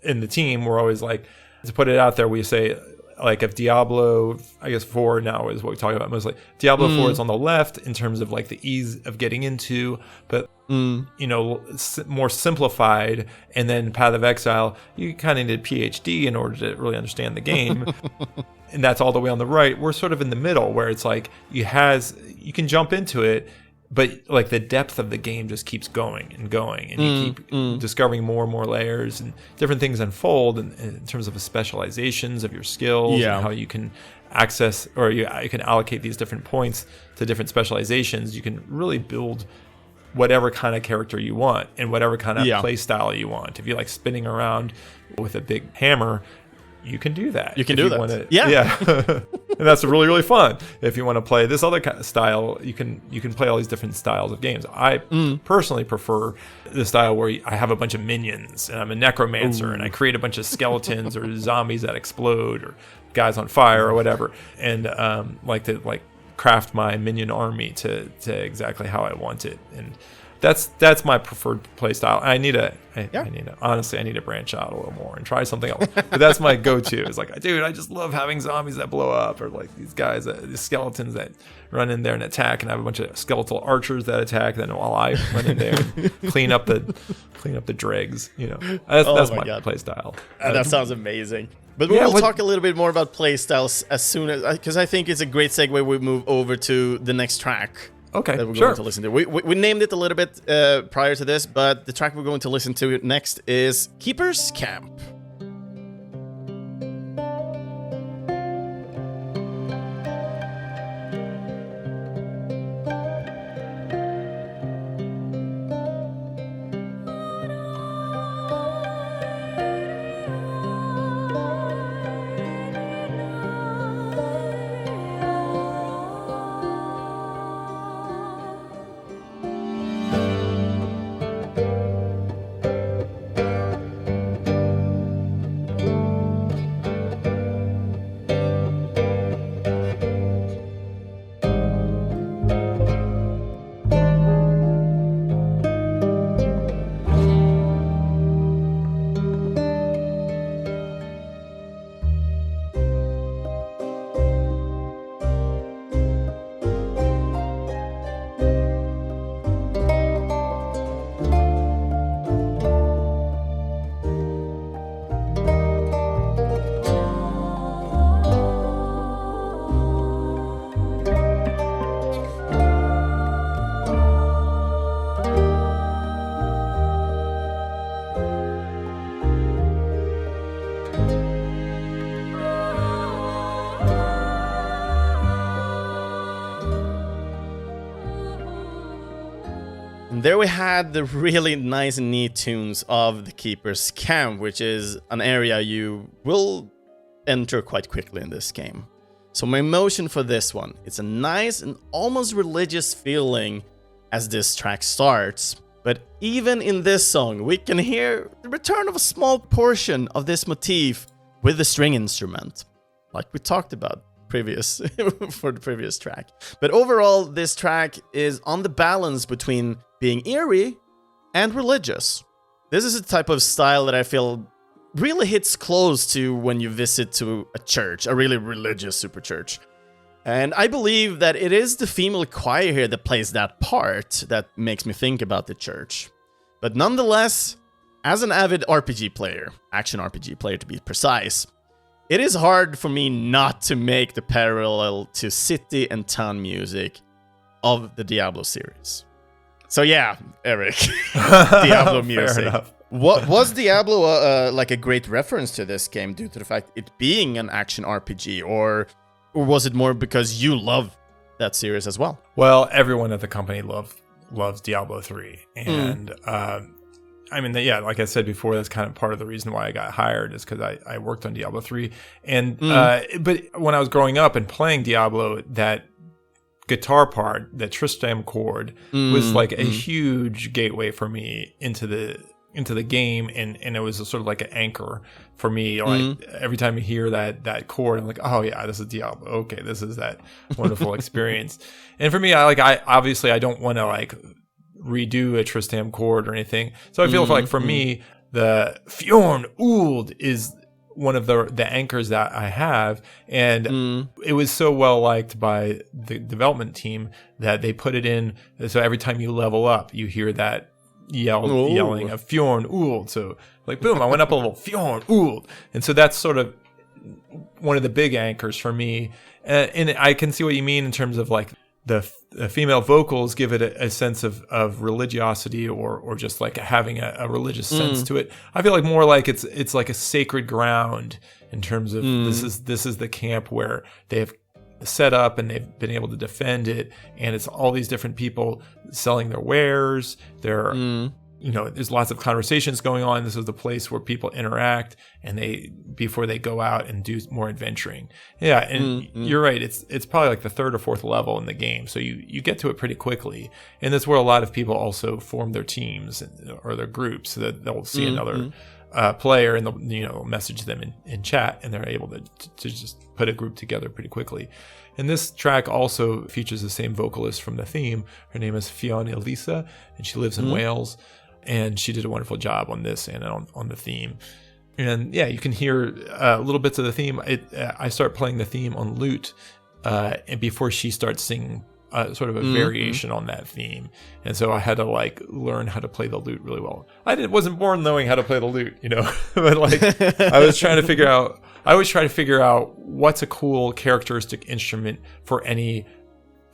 in the team, we're always like, to put it out there, we say, like, if Diablo, I guess 4 now is what we talk about mostly. Diablo 4 is on the left in terms of like the ease of getting into, but more simplified. And then Path of Exile, you kind of need a PhD in order to really understand the game. And that's all the way on the right. We're sort of in the middle, where it's like you can jump into it, but like the depth of the game just keeps going and going, and you keep discovering more and more layers, and different things unfold in terms of the specializations of your skills and how you can access, or you can allocate these different points to different specializations. You can really build whatever kind of character you want and whatever kind of play style you want. If you like spinning around with a big hammer, you can do that. You can do that. Yeah. And that's really, really fun. If you want to play this other kind of style, you can play all these different styles of games. I personally prefer the style where I have a bunch of minions, and I'm a necromancer, and I create a bunch of skeletons or zombies that explode, or guys on fire or whatever, and like to craft my minion army to exactly how I want it. And that's my preferred play style. I need to branch out a little more and try something else. But that's my go-to. It's like, dude, I just love having zombies that blow up, or like these guys, these skeletons that run in there and attack, and I have a bunch of skeletal archers that attack. Then while I run in there and clean up the dregs, that's my play style. That sounds amazing. But we'll talk a little bit more about play styles as soon as, because I think it's a great segue. We move over to the next track. Okay, that we're going to listen to. We named it a little bit prior to this, but the track we're going to listen to next is Keeper's Camp. And there we had the really nice and neat tunes of the Keeper's Camp, which is an area you will enter quite quickly in this game. So my emotion for this one, it's a nice and almost religious feeling as this track starts. But even in this song, we can hear the return of a small portion of this motif with the string instrument, like we talked about previous for the previous track. But overall, this track is on the balance between being eerie and religious. This is a type of style that I feel really hits close to when you visit to a church, a really religious super church. And I believe that it is the female choir here that plays that part that makes me think about the church. But nonetheless, as an avid RPG player, action RPG player to be precise, it is hard for me not to make the parallel to city and town music of the Diablo series. So yeah, Erik, Diablo music. What was Diablo like a great reference to this game due to the fact it being an action RPG, or was it more because you love that series as well? Well, everyone at the company loves Diablo 3, and I mean, yeah, like I said before, that's kind of part of the reason why I got hired is because I worked on Diablo 3. And but when I was growing up and playing Diablo, that guitar part, that Tristram chord, was like a huge gateway for me into the game, and it was a sort of like an anchor for me. Like every time you hear that chord, I'm like, oh yeah, this is Diablo. Okay, this is that wonderful experience. And for me, I obviously I don't want to like redo a Tristram chord or anything. So I feel like for me, the Fjorn Uld is one of the anchors that I have, and it was so well liked by the development team that they put it in. So every time you level up, you hear that yelling of Fjorn Uld. So like, boom, I went up a level, Fjorn Uld. And so that's sort of one of the big anchors for me. And I can see what you mean in terms of like the female vocals give it a sense of religiosity or just like having a religious sense to it. I feel like more like it's like a sacred ground in terms of this is the camp where they have set up and they've been able to defend it, and it's all these different people selling their wares. There's lots of conversations going on. This is the place where people interact and before they go out and do more adventuring. Yeah, and you're right. It's probably like the third or fourth level in the game, so you get to it pretty quickly. And that's where a lot of people also form their teams or their groups, so that they'll see another player and they'll message them in chat, and they're able to just put a group together pretty quickly. And this track also features the same vocalist from the theme. Her name is Fionn Elisa, and she lives in Wales. And she did a wonderful job on this and on the theme. And yeah, you can hear little bits of the theme. I start playing the theme on lute, and before she starts singing sort of a variation on that theme. And so I had to like learn how to play the lute really well. Wasn't born knowing how to play the lute, but like I was trying to figure out. I always try to figure out what's a cool characteristic instrument for any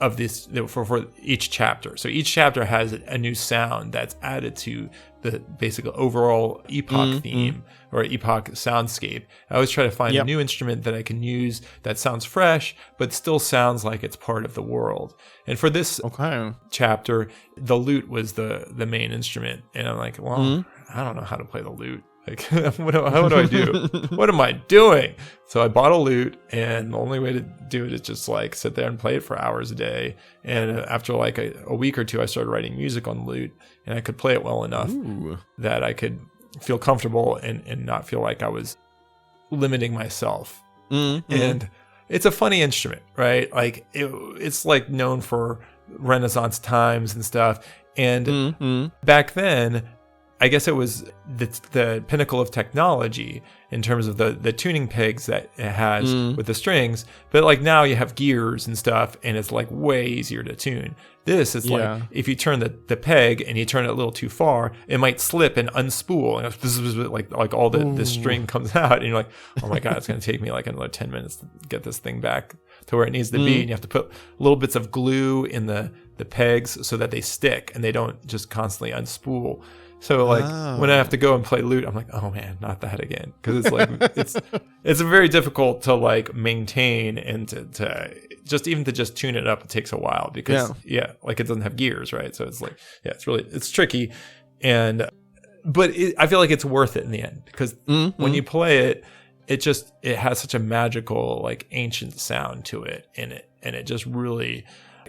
of this for each chapter. So each chapter has a new sound that's added to the basic overall Epoch theme or Epoch soundscape. I always try to find a new instrument that I can use that sounds fresh but still sounds like it's part of the world. And for this chapter, the lute was the main instrument, and I'm like, well, I don't know how to play the lute. Like, how do I do? What am I doing? So I bought a lute, and the only way to do it is just like sit there and play it for hours a day. And after like a week or two, I started writing music on the lute, and I could play it well enough that I could feel comfortable and not feel like I was limiting myself. And it's a funny instrument, right? Like it's like known for Renaissance times and stuff. And back then, I guess it was the pinnacle of technology in terms of the tuning pegs that it has with the strings. But like now you have gears and stuff, and it's like way easier to tune. This is like if you turn the peg and you turn it a little too far, it might slip and unspool, and this is like all the string comes out, and you're like, oh my god, it's going to take me like another 10 minutes to get this thing back to where it needs to be. And you have to put little bits of glue in the pegs so that they stick and they don't just constantly unspool. So like when I have to go and play lute, I'm like, oh man, not that again, because it's like it's very difficult to like maintain and just even to just tune it up, it takes a while because like it doesn't have gears, right? So it's like, it's tricky. And, but I feel like it's worth it in the end because when you play it, it has such a magical, like ancient sound to it, and it just really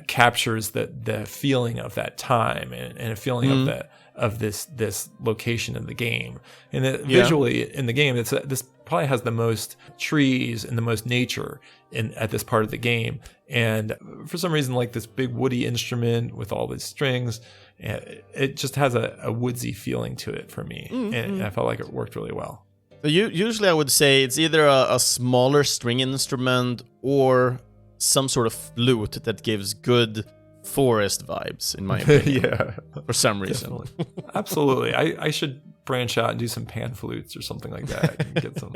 captures the feeling of that time and a feeling of this location in the game. And visually in the game, this probably has the most trees and the most nature at this part of the game. And for some reason, like this big woody instrument with all these strings, it just has a woodsy feeling to it for me. And I felt like it worked really well. Usually I would say it's either a smaller string instrument or some sort of flute that gives good forest vibes, in my opinion. For some reason. Absolutely. I should branch out and do some pan flutes or something like that and get some...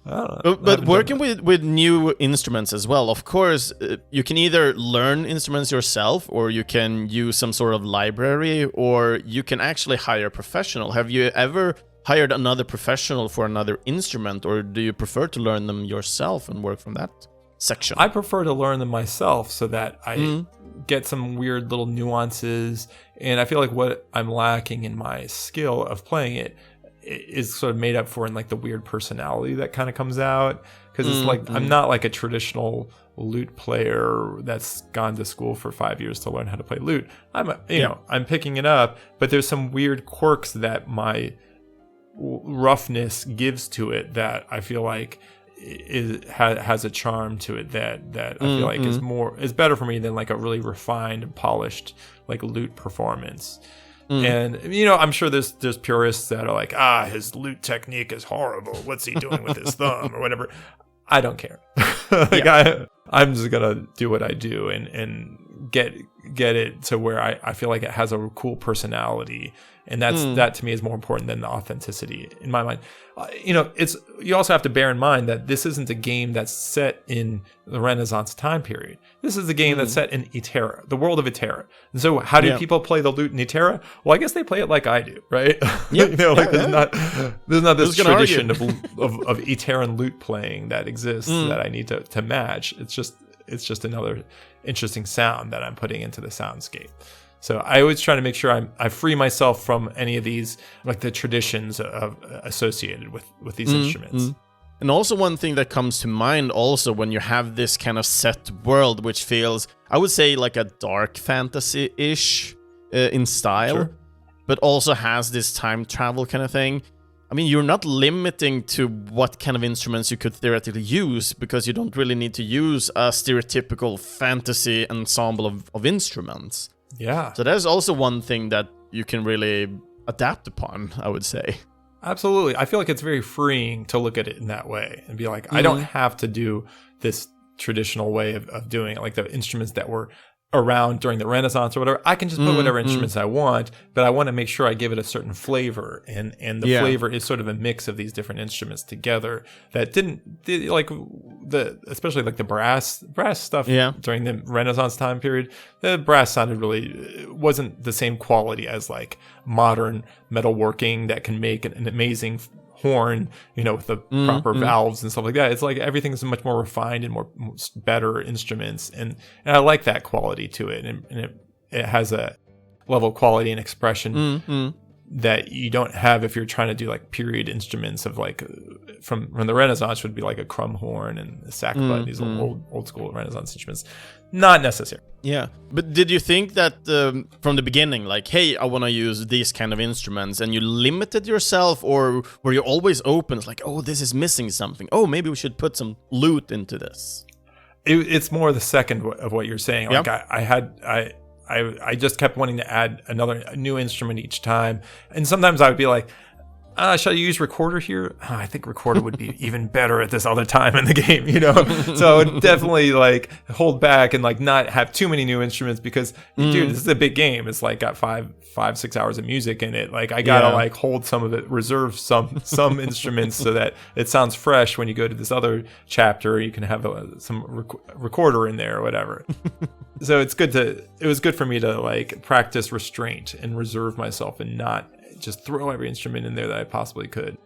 I don't know. But working with new instruments as well, of course, you can either learn instruments yourself, or you can use some sort of library, or you can actually hire a professional. Have you ever hired another professional for another instrument, or do you prefer to learn them yourself and work from that section? I prefer to learn them myself so that I get some weird little nuances, and I feel like what I'm lacking in my skill of playing it is sort of made up for in like the weird personality that kind of comes out, because it's like I'm not like a traditional lute player that's gone to school for 5 years to learn how to play lute. I'm picking it up, but there's some weird quirks that my roughness gives to it that I feel like has a charm to it that I feel like is better for me than like a really refined and polished like lute performance. And I'm sure there's purists that are like, his lute technique is horrible, what's he doing with his thumb or whatever. I don't care. I'm just gonna do what I do and get it to where I feel like it has a cool personality, and that to me is more important than the authenticity in my mind. You also have to bear in mind that this isn't a game that's set in the Renaissance time period. This is a game that's set in Iterra, the world of Iterra. And so how do people play the lute in Iterra? Well, I guess they play it like I do, right? There's not this tradition of Iterran lute playing that exists that I need to match. It's just another interesting sound that I'm putting into the soundscape. So I always try to make sure I free myself from any of these, like the traditions associated with these instruments. And also one thing that comes to mind also when you have this kind of set world, which feels, I would say, like a dark fantasy-ish in style, but also has this time travel kind of thing. I mean, you're not limiting to what kind of instruments you could theoretically use, because you don't really need to use a stereotypical fantasy ensemble of instruments. Yeah. So there's also one thing that you can really adapt upon, I would say. Absolutely. I feel like it's very freeing to look at it in that way and be like, I don't have to do this traditional way of doing it, like the instruments that were around during the Renaissance or whatever. I can just put whatever instruments I want, but I want to make sure I give it a certain flavor, and the flavor is sort of a mix of these different instruments together that especially like the brass stuff during the Renaissance time period. The brass wasn't the same quality as like modern metalworking that can make an amazing horn, with the proper valves and stuff like that. It's like everything's much more refined and better instruments, and I like that quality to it, and it has a level of quality and expression that you don't have if you're trying to do like period instruments of like from the Renaissance, would be like a crumb horn and a sackbut, these old school Renaissance instruments. Not necessary. Yeah, but did you think that from the beginning, like, hey, I want to use these kind of instruments, and you limited yourself, or were you always open? It's like, oh, this is missing something. Oh, maybe we should put some lute into this. It's more the second of what you're saying. Like I just kept wanting to add a new instrument each time, and sometimes I would be like, should I use recorder here? I think recorder would be even better at this other time in the game, So I would definitely like hold back and like not have too many new instruments, because dude, this is a big game. It's like got 5-6 hours of music in it. Like I gotta like hold some of it, reserve some instruments so that it sounds fresh when you go to this other chapter. You can have some recorder in there or whatever. So it was good for me to like practice restraint and reserve myself and not just throw every instrument in there that I possibly could.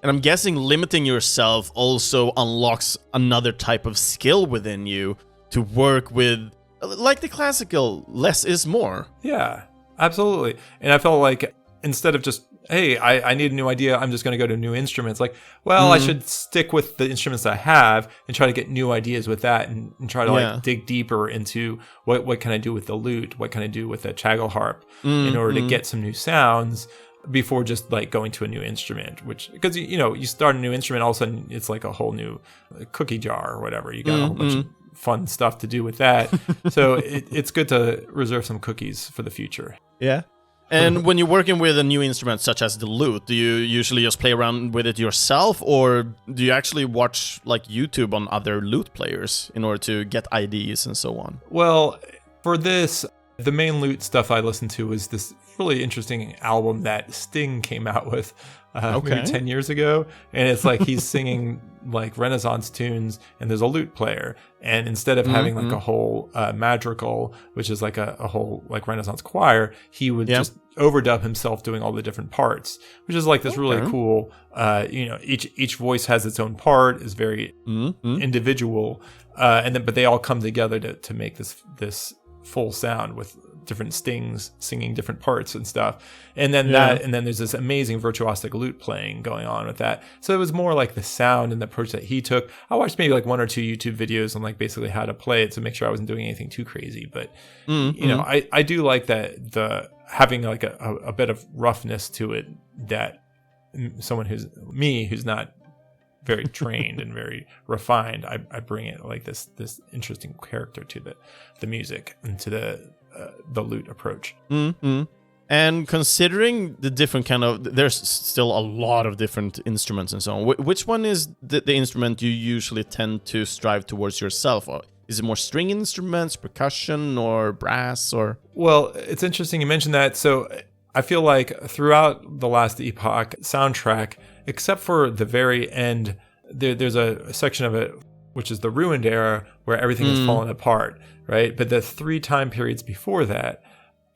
And I'm guessing limiting yourself also unlocks another type of skill within you to work with, like the classical, less is more. Yeah, absolutely. And I felt like instead of just, hey, I need a new idea, I'm just going to go to new instruments. Like, well, I should stick with the instruments I have and try to get new ideas with that and try to like dig deeper into what can I do with the lute? What can I do with the chagall harp in order to get some new sounds before just like going to a new instrument, which, because you start a new instrument, all of a sudden it's like a whole new cookie jar or whatever. You got a whole bunch of fun stuff to do with that. So it's good to reserve some cookies for the future. Yeah. And when you're working with a new instrument such as the lute, do you usually just play around with it yourself, or do you actually watch like YouTube on other lute players in order to get ideas and so on? Well, for this, the main lute stuff I listened to was this really interesting album that Sting came out with maybe 10 years ago. And it's like he's singing like Renaissance tunes and there's a lute player. And instead of having like a whole madrigal, which is like a whole like Renaissance choir, he would just overdub himself doing all the different parts, which is like this really cool, each voice has its own part, is very individual. But they all come together to make this full sound with different stings singing different parts and stuff, and then there's this amazing virtuosic lute playing going on with that. So it was more like the sound and the approach that he took. I watched maybe like 1 or 2 YouTube videos on like basically how to play it to make sure I wasn't doing anything too crazy, but I do like that the having like a bit of roughness to it, that someone who's not very trained and very refined, I bring it like this interesting character to the music and to the lute approach. And considering the different there's still a lot of different instruments and so on. Which one is the instrument you usually tend to strive towards yourself? Or is it more string instruments, percussion, or brass? Or well, it's interesting you mentioned that. So I feel like throughout the Last Epoch soundtrack, except for the very end, there's a section of it which is the ruined era where everything has fallen apart, right? But the 3 time periods before that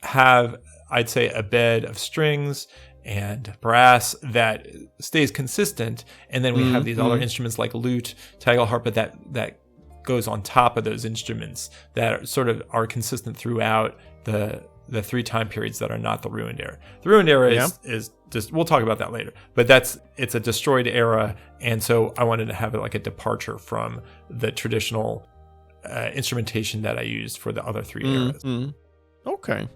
have, I'd say, a bed of strings and brass that stays consistent, and then we have these other instruments like lute, chagall harp, but that goes on top of those instruments that are consistent throughout the 3 time periods that are not the ruined era. The ruined era is just, we'll talk about that later, but it's a destroyed era, and so I wanted to have like a departure from the traditional instrumentation that I used for the other 3 eras. Okay.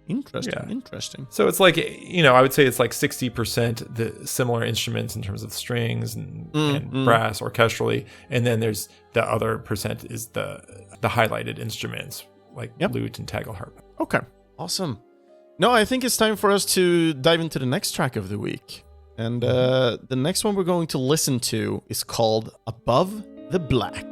Interesting. So it's like, I would say it's like 60% the similar instruments in terms of strings and brass orchestrally, and then there's the other percent is the highlighted instruments like lute and chagall harp. Okay. Awesome. No, I think it's time for us to dive into the next track of the week. And the next one we're going to listen to is called Above the Black.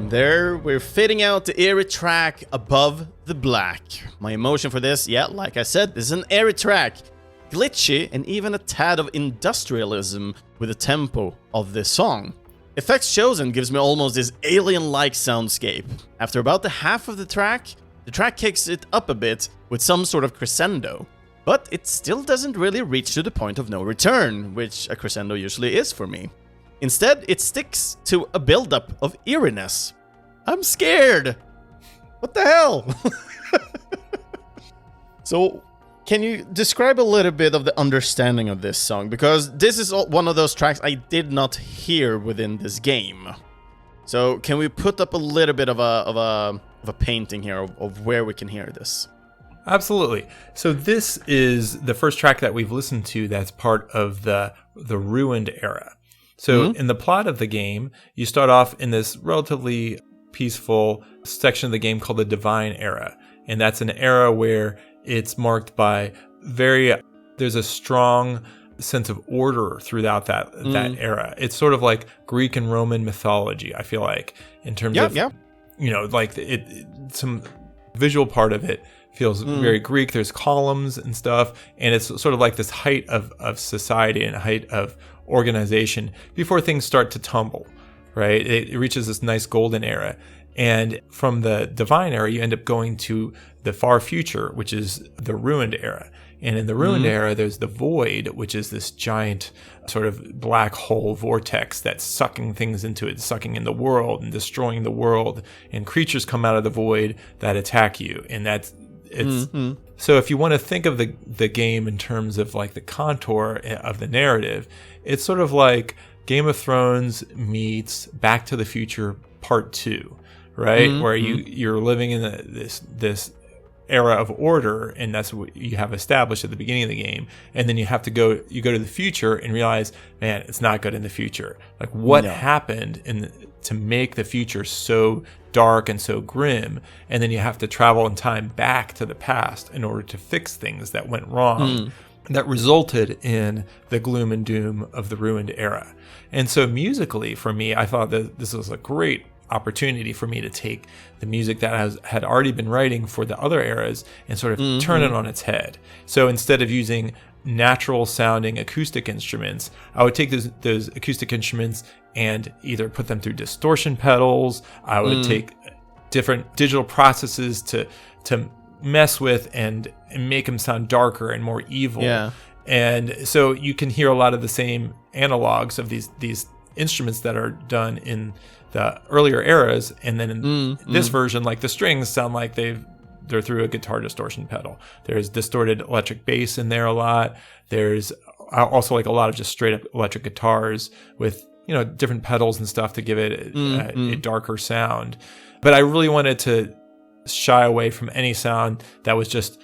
There, we're fading out the eerie track Above the Black. My emotion for this, like I said, this is an eerie track. Glitchy and even a tad of industrialism with the tempo of this song. Effects chosen gives me almost this alien-like soundscape. After about the half of the track kicks it up a bit with some sort of crescendo. But it still doesn't really reach to the point of no return, which a crescendo usually is for me. Instead, it sticks to a buildup of eeriness. I'm scared. What the hell? So, can you describe a little bit of the understanding of this song? Because this is one of those tracks I did not hear within this game. So, can we put up a little bit of a painting here of where we can hear this? Absolutely. So this is the first track that we've listened to that's part of the Ruined era. So in the plot of the game, you start off in this relatively peaceful section of the game called the Divine Era. And that's an era where it's marked by there's a strong sense of order throughout that era. It's sort of like Greek and Roman mythology, I feel like, in terms of, like some visual part of it feels very Greek. There's columns and stuff, and it's sort of like this height of society and height of organization before things start to tumble, right? It reaches this nice golden era. And from the Divine Era, you end up going to the far future, which is the Ruined Era. And in the Ruined Era, there's the Void, which is this giant sort of black hole vortex that's sucking things into it, sucking in the world and destroying the world. And creatures come out of the Void that attack you. And so if you want to think of the game in terms of like the contour of the narrative, it's sort of like Game of Thrones meets Back to the Future Part 2, right? Where you're living in this era of order, and that's what you have established at the beginning of the game, and then you go to the future and realize, man, it's not good in the future. Like what happened to make the future so dark and so grim, and then you have to travel in time back to the past in order to fix things that went wrong that resulted in the gloom and doom of the Ruined Era. And so musically, for me, I thought that this was a great opportunity for me to take the music that I had already been writing for the other eras and sort of turn it on its head. So instead of using natural sounding acoustic instruments, I would take those acoustic instruments and either put them through distortion pedals. I would take different digital processes to mess with and make them sound darker and more evil. Yeah. And so you can hear a lot of the same analogs of these instruments that are done in the earlier eras, and then in this version, like the strings sound like they're through a guitar distortion pedal. There's distorted electric bass in there a lot. There's also like a lot of just straight up electric guitars with different pedals and stuff to give it a darker sound. But I really wanted to shy away from any sound that was just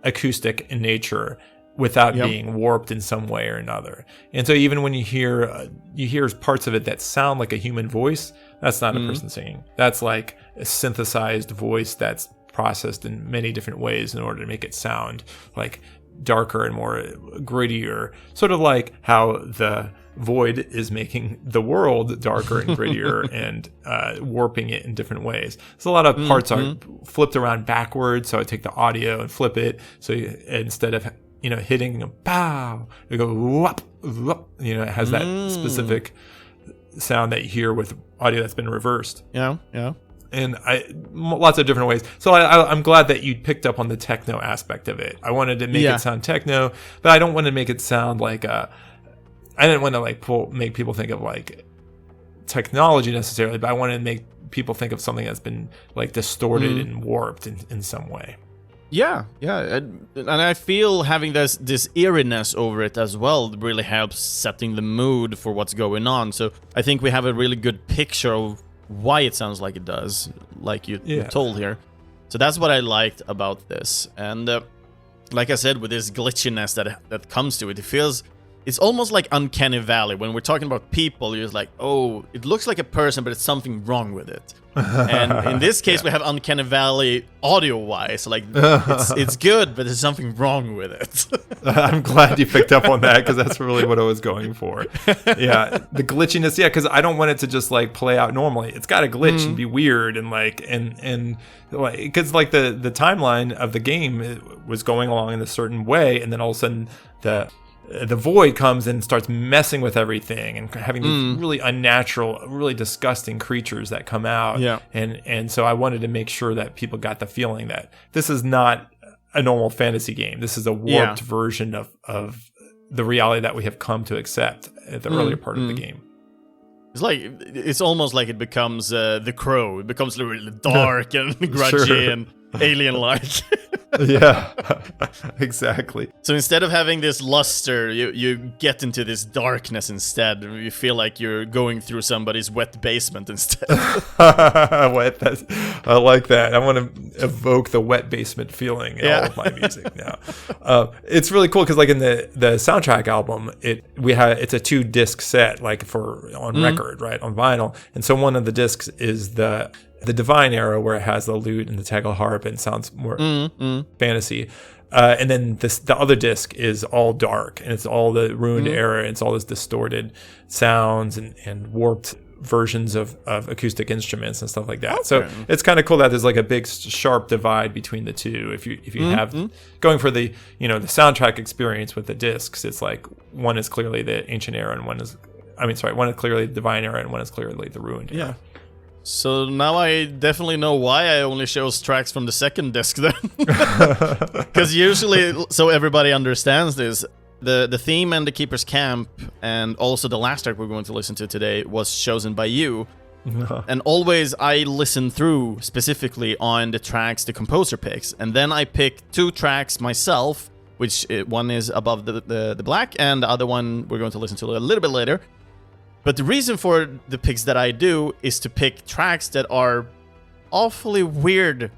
acoustic in nature without being warped in some way or another. And so even when you hear parts of it that sound like a human voice, that's not a person singing. That's like a synthesized voice that's processed in many different ways in order to make it sound like darker and more grittier, sort of like how the Void is making the world darker and grittier and warping it in different ways. So a lot of parts are flipped around backwards, so I take the audio and flip it, so instead of hitting a pow, you go whoop, whoop. It has that specific sound that you hear with audio that's been reversed. Yeah. And lots of different ways. So I'm glad that you picked up on the techno aspect of it. I wanted to make it sound techno, but I don't want to make it sound like I didn't want to make people think of like technology necessarily, but I wanted to make people think of something that's been like distorted and warped in some way. Yeah, and I feel having this eeriness over it as well really helps setting the mood for what's going on. So I think we have a really good picture of why it sounds like it does, like you told here. So that's what I liked about this. And like I said, with this glitchiness that comes to it, it's almost like Uncanny Valley. When we're talking about people, you're just like, oh, it looks like a person, but it's something wrong with it. And in this case, we have Uncanny Valley audio-wise. Like, it's good, but there's something wrong with it. I'm glad you picked up on that, because that's really what I was going for. Yeah, the glitchiness, because I don't want it to just, like, play out normally. It's got to glitch and be weird and, like, and because, like, the timeline of the game was going along in a certain way, and then all of a sudden the Void comes and starts messing with everything and having these really unnatural, really disgusting creatures that come out. Yeah. And so I wanted to make sure that people got the feeling that this is not a normal fantasy game. This is a warped version of the reality that we have come to accept at the earlier part of the game. It's almost like it becomes The Crow. It becomes really dark and grudgy and alien-like. Yeah, exactly. So instead of having this luster, you get into this darkness instead. You feel like you're going through somebody's wet basement instead. I like that. I want to evoke the wet basement feeling in all of my music now. It's really cool because, like in the soundtrack album, it's a 2-disc set, like on record, right, on vinyl. And so one of the discs is the Divine era, where it has the lute and the tackle harp and sounds more fantasy. And then the other disc is all dark, and it's all the ruined era, and it's all those distorted sounds and warped versions of acoustic instruments and stuff like that. Okay. So it's kind of cool that there's like a big sharp divide between the two. If you have going for the the soundtrack experience with the discs, it's like one is clearly the ancient era and one is clearly the divine era and one is clearly the ruined era. Yeah. So now I definitely know why I only chose tracks from the second disc then. Because usually, so everybody understands this, the theme and the Keeper's Camp and also the last track we're going to listen to today was chosen by you. And always I listen through specifically on the tracks the composer picks. And then I pick 2 tracks myself, which one is Above the Black and the other one we're going to listen to a little bit later. But the reason for the picks that I do is to pick tracks that are awfully weird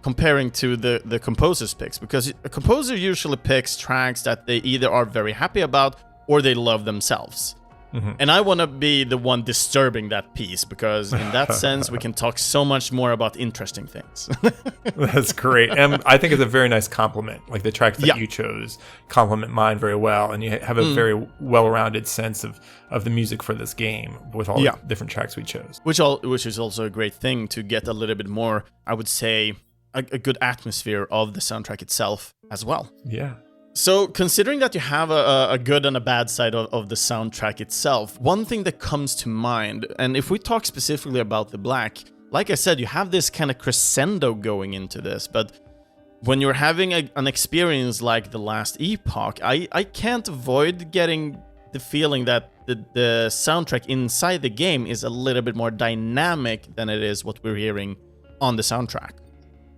comparing to the composer's picks. Because a composer usually picks tracks that they either are very happy about or they love themselves. And I want to be the one disturbing that piece, because in that sense we can talk so much more about interesting things. That's great. And I think it's a very nice compliment. Like the tracks that you chose complement mine very well, and you have a very well-rounded sense of the music for this game with all the different tracks we chose. Which is also a great thing to get a little bit more, I would say, a good atmosphere of the soundtrack itself as well. Yeah. So, considering that you have a good and a bad side of the soundtrack itself, one thing that comes to mind, and if we talk specifically about the Black, like I said, you have this kind of crescendo going into this, but when you're having an experience like the Last Epoch, I can't avoid getting the feeling that the soundtrack inside the game is a little bit more dynamic than it is what we're hearing on the soundtrack.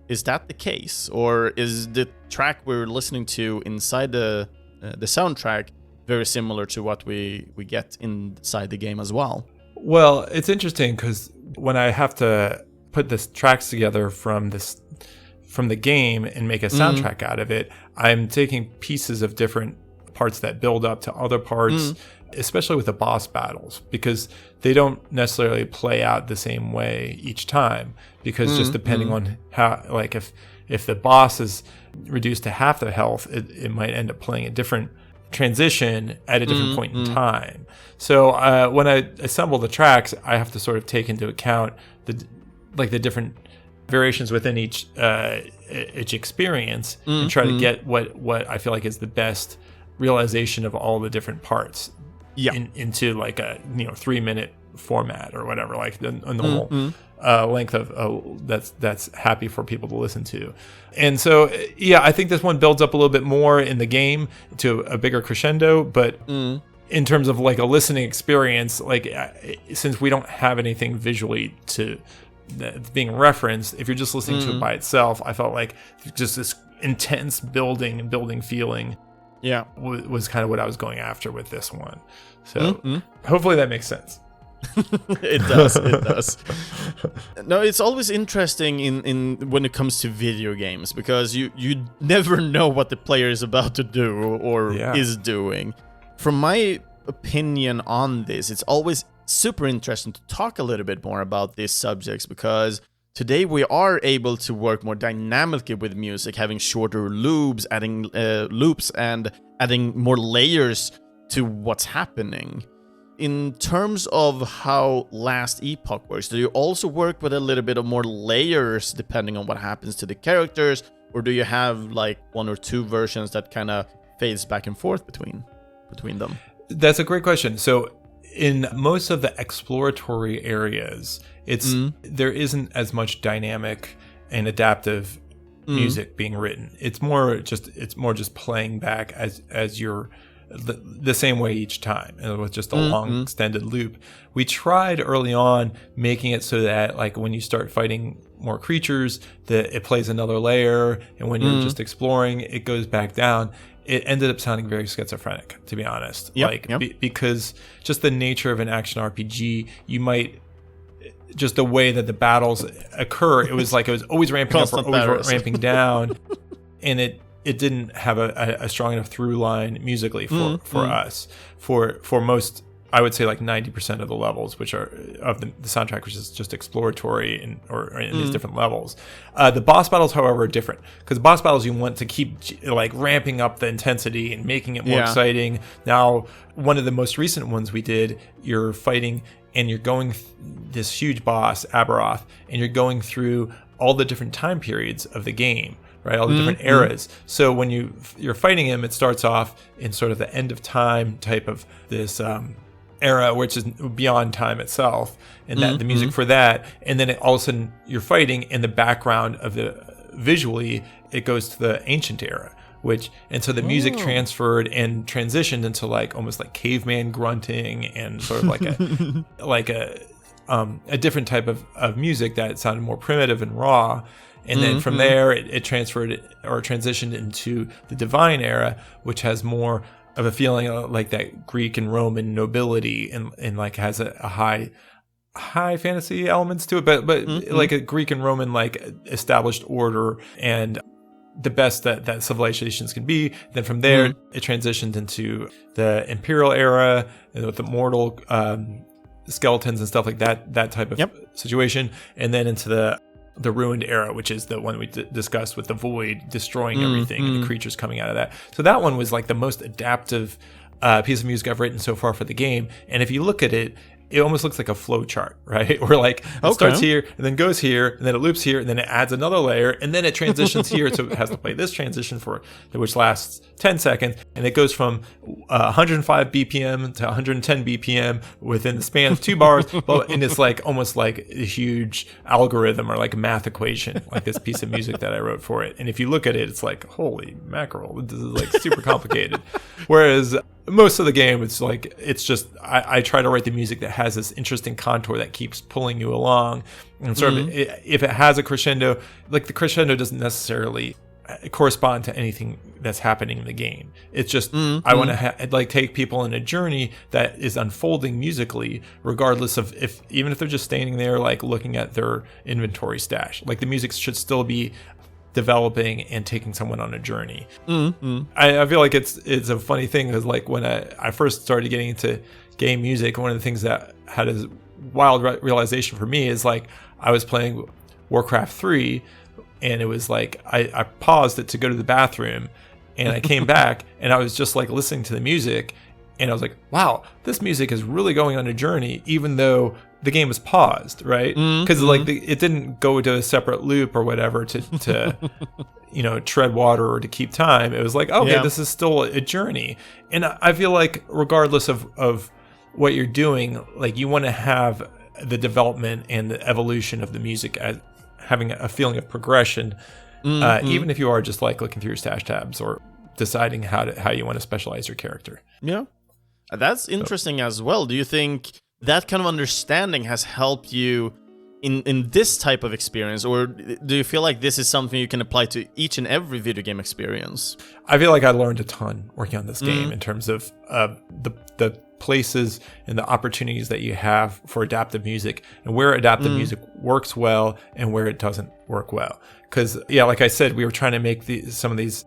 Is that the case, or is the track we're listening to inside the soundtrack very similar to what we get inside the game as well? Well, it's interesting because when I have to put the tracks together from the game and make a soundtrack out of it, I'm taking pieces of different parts that build up to other parts, especially with the boss battles, because they don't necessarily play out the same way each time, because just depending on how, like if the boss is reduced to half their health, it might end up playing a different transition at a different point in time. So when I assemble the tracks, I have to sort of take into account the different variations within each experience and try to get what I feel like is the best realization of all the different parts into like a 3-minute format or whatever, like a normal length of that's happy for people to listen to. And so I think this one builds up a little bit more in the game to a bigger crescendo, but in terms of like a listening experience, like since we don't have anything visually to being referenced, if you're just listening to it by itself, I felt like just this intense building feeling was kind of what I was going after with this one. So hopefully that makes sense. It does. No, it's always interesting in when it comes to video games, because you never know what the player is about to do or is doing. From my opinion on this, it's always super interesting to talk a little bit more about these subjects, because today we are able to work more dynamically with music, having shorter loops, adding loops, and adding more layers to what's happening. In terms of how Last Epoch works, do you also work with a little bit of more layers depending on what happens to the characters, or do you have like 1 or 2 versions that kind of fades back and forth between them? That's a great question. So in most of the exploratory areas, there isn't as much dynamic and adaptive music being written. It's more just playing back as you're the same way each time, and it was just a long extended loop. We tried early on making it so that like when you start fighting more creatures, that it plays another layer, and when you're just exploring, it goes back down. It ended up sounding very schizophrenic, to be honest. Because just the nature of an action RPG, you might just the way that the battles occur, it was like it was always ramping up or always ramping down, and it didn't have a strong enough through line musically for us. For most, I would say like 90% of the levels, which are of the soundtrack, which is just exploratory in these different levels. The boss battles, however, are different, because boss battles you want to keep like ramping up the intensity and making it more exciting. Now, one of the most recent ones we did, you're fighting and you're going this huge boss, Aberoth, and you're going through all the different time periods of the game. Right, all the different eras. So when you're fighting him, it starts off in sort of the end of time type of this era, which is beyond time itself, and that the music for that, and then all of a sudden you're fighting in the background of the visually, it goes to the ancient era, and so the music transferred and transitioned into like almost like caveman grunting and sort of like a different type of music that sounded more primitive and raw. And then from there, it transferred or transitioned into the Divine Era, which has more of a feeling like that Greek and Roman nobility, and like has a high fantasy elements to it, but like a Greek and Roman like established order and the best that civilizations can be. Then from there, it transitioned into the Imperial Era with the mortal skeletons and stuff like that type of situation, and then into the Ruined Era, which is the one we discussed with the void destroying everything and the creatures coming out of that. So that one was like the most adaptive piece of music I've written so far for the game. And if you look at it, it almost looks like a flow chart, right? Where like it starts here and then goes here and then it loops here and then it adds another layer and then it transitions here. So it has to play this transition which lasts 10 seconds, and it goes from 105 BPM to 110 BPM within the span of 2 bars. And it's like almost like a huge algorithm or like a math equation, like this piece of music that I wrote for it. And if you look at it, it's like, holy mackerel, this is like super complicated. Whereas most of the game, it's just I try to write the music that has this interesting contour that keeps pulling you along, and sort of if it has a crescendo, like the crescendo doesn't necessarily correspond to anything that's happening in the game. It's just I want to take people on a journey that is unfolding musically, regardless of even if they're just standing there like looking at their inventory stash. Like the music should still be developing and taking someone on a journey. I feel like it's a funny thing, because like when I first started getting into game music, one of the things that had a wild realization for me is like I was playing Warcraft 3, and it was like I paused it to go to the bathroom, and I came back and I was just like listening to the music, and I was like, wow, this music is really going on a journey, even though the game was paused, right? Because like it didn't go to a separate loop or whatever to tread water or to keep time. It was like, okay, this is still a journey. And I feel like regardless of what you're doing, like you want to have the development and the evolution of the music as having a feeling of progression, even if you are just like looking through your stash tabs or deciding how you want to specialize your character. Yeah, that's interesting as well. Do you think that kind of understanding has helped you in this type of experience, or do you feel like this is something you can apply to each and every video game experience? I feel like I learned a ton working on this game in terms of the places and the opportunities that you have for adaptive music, and where adaptive music works well and where it doesn't work well. Because like I said, we were trying to make some of these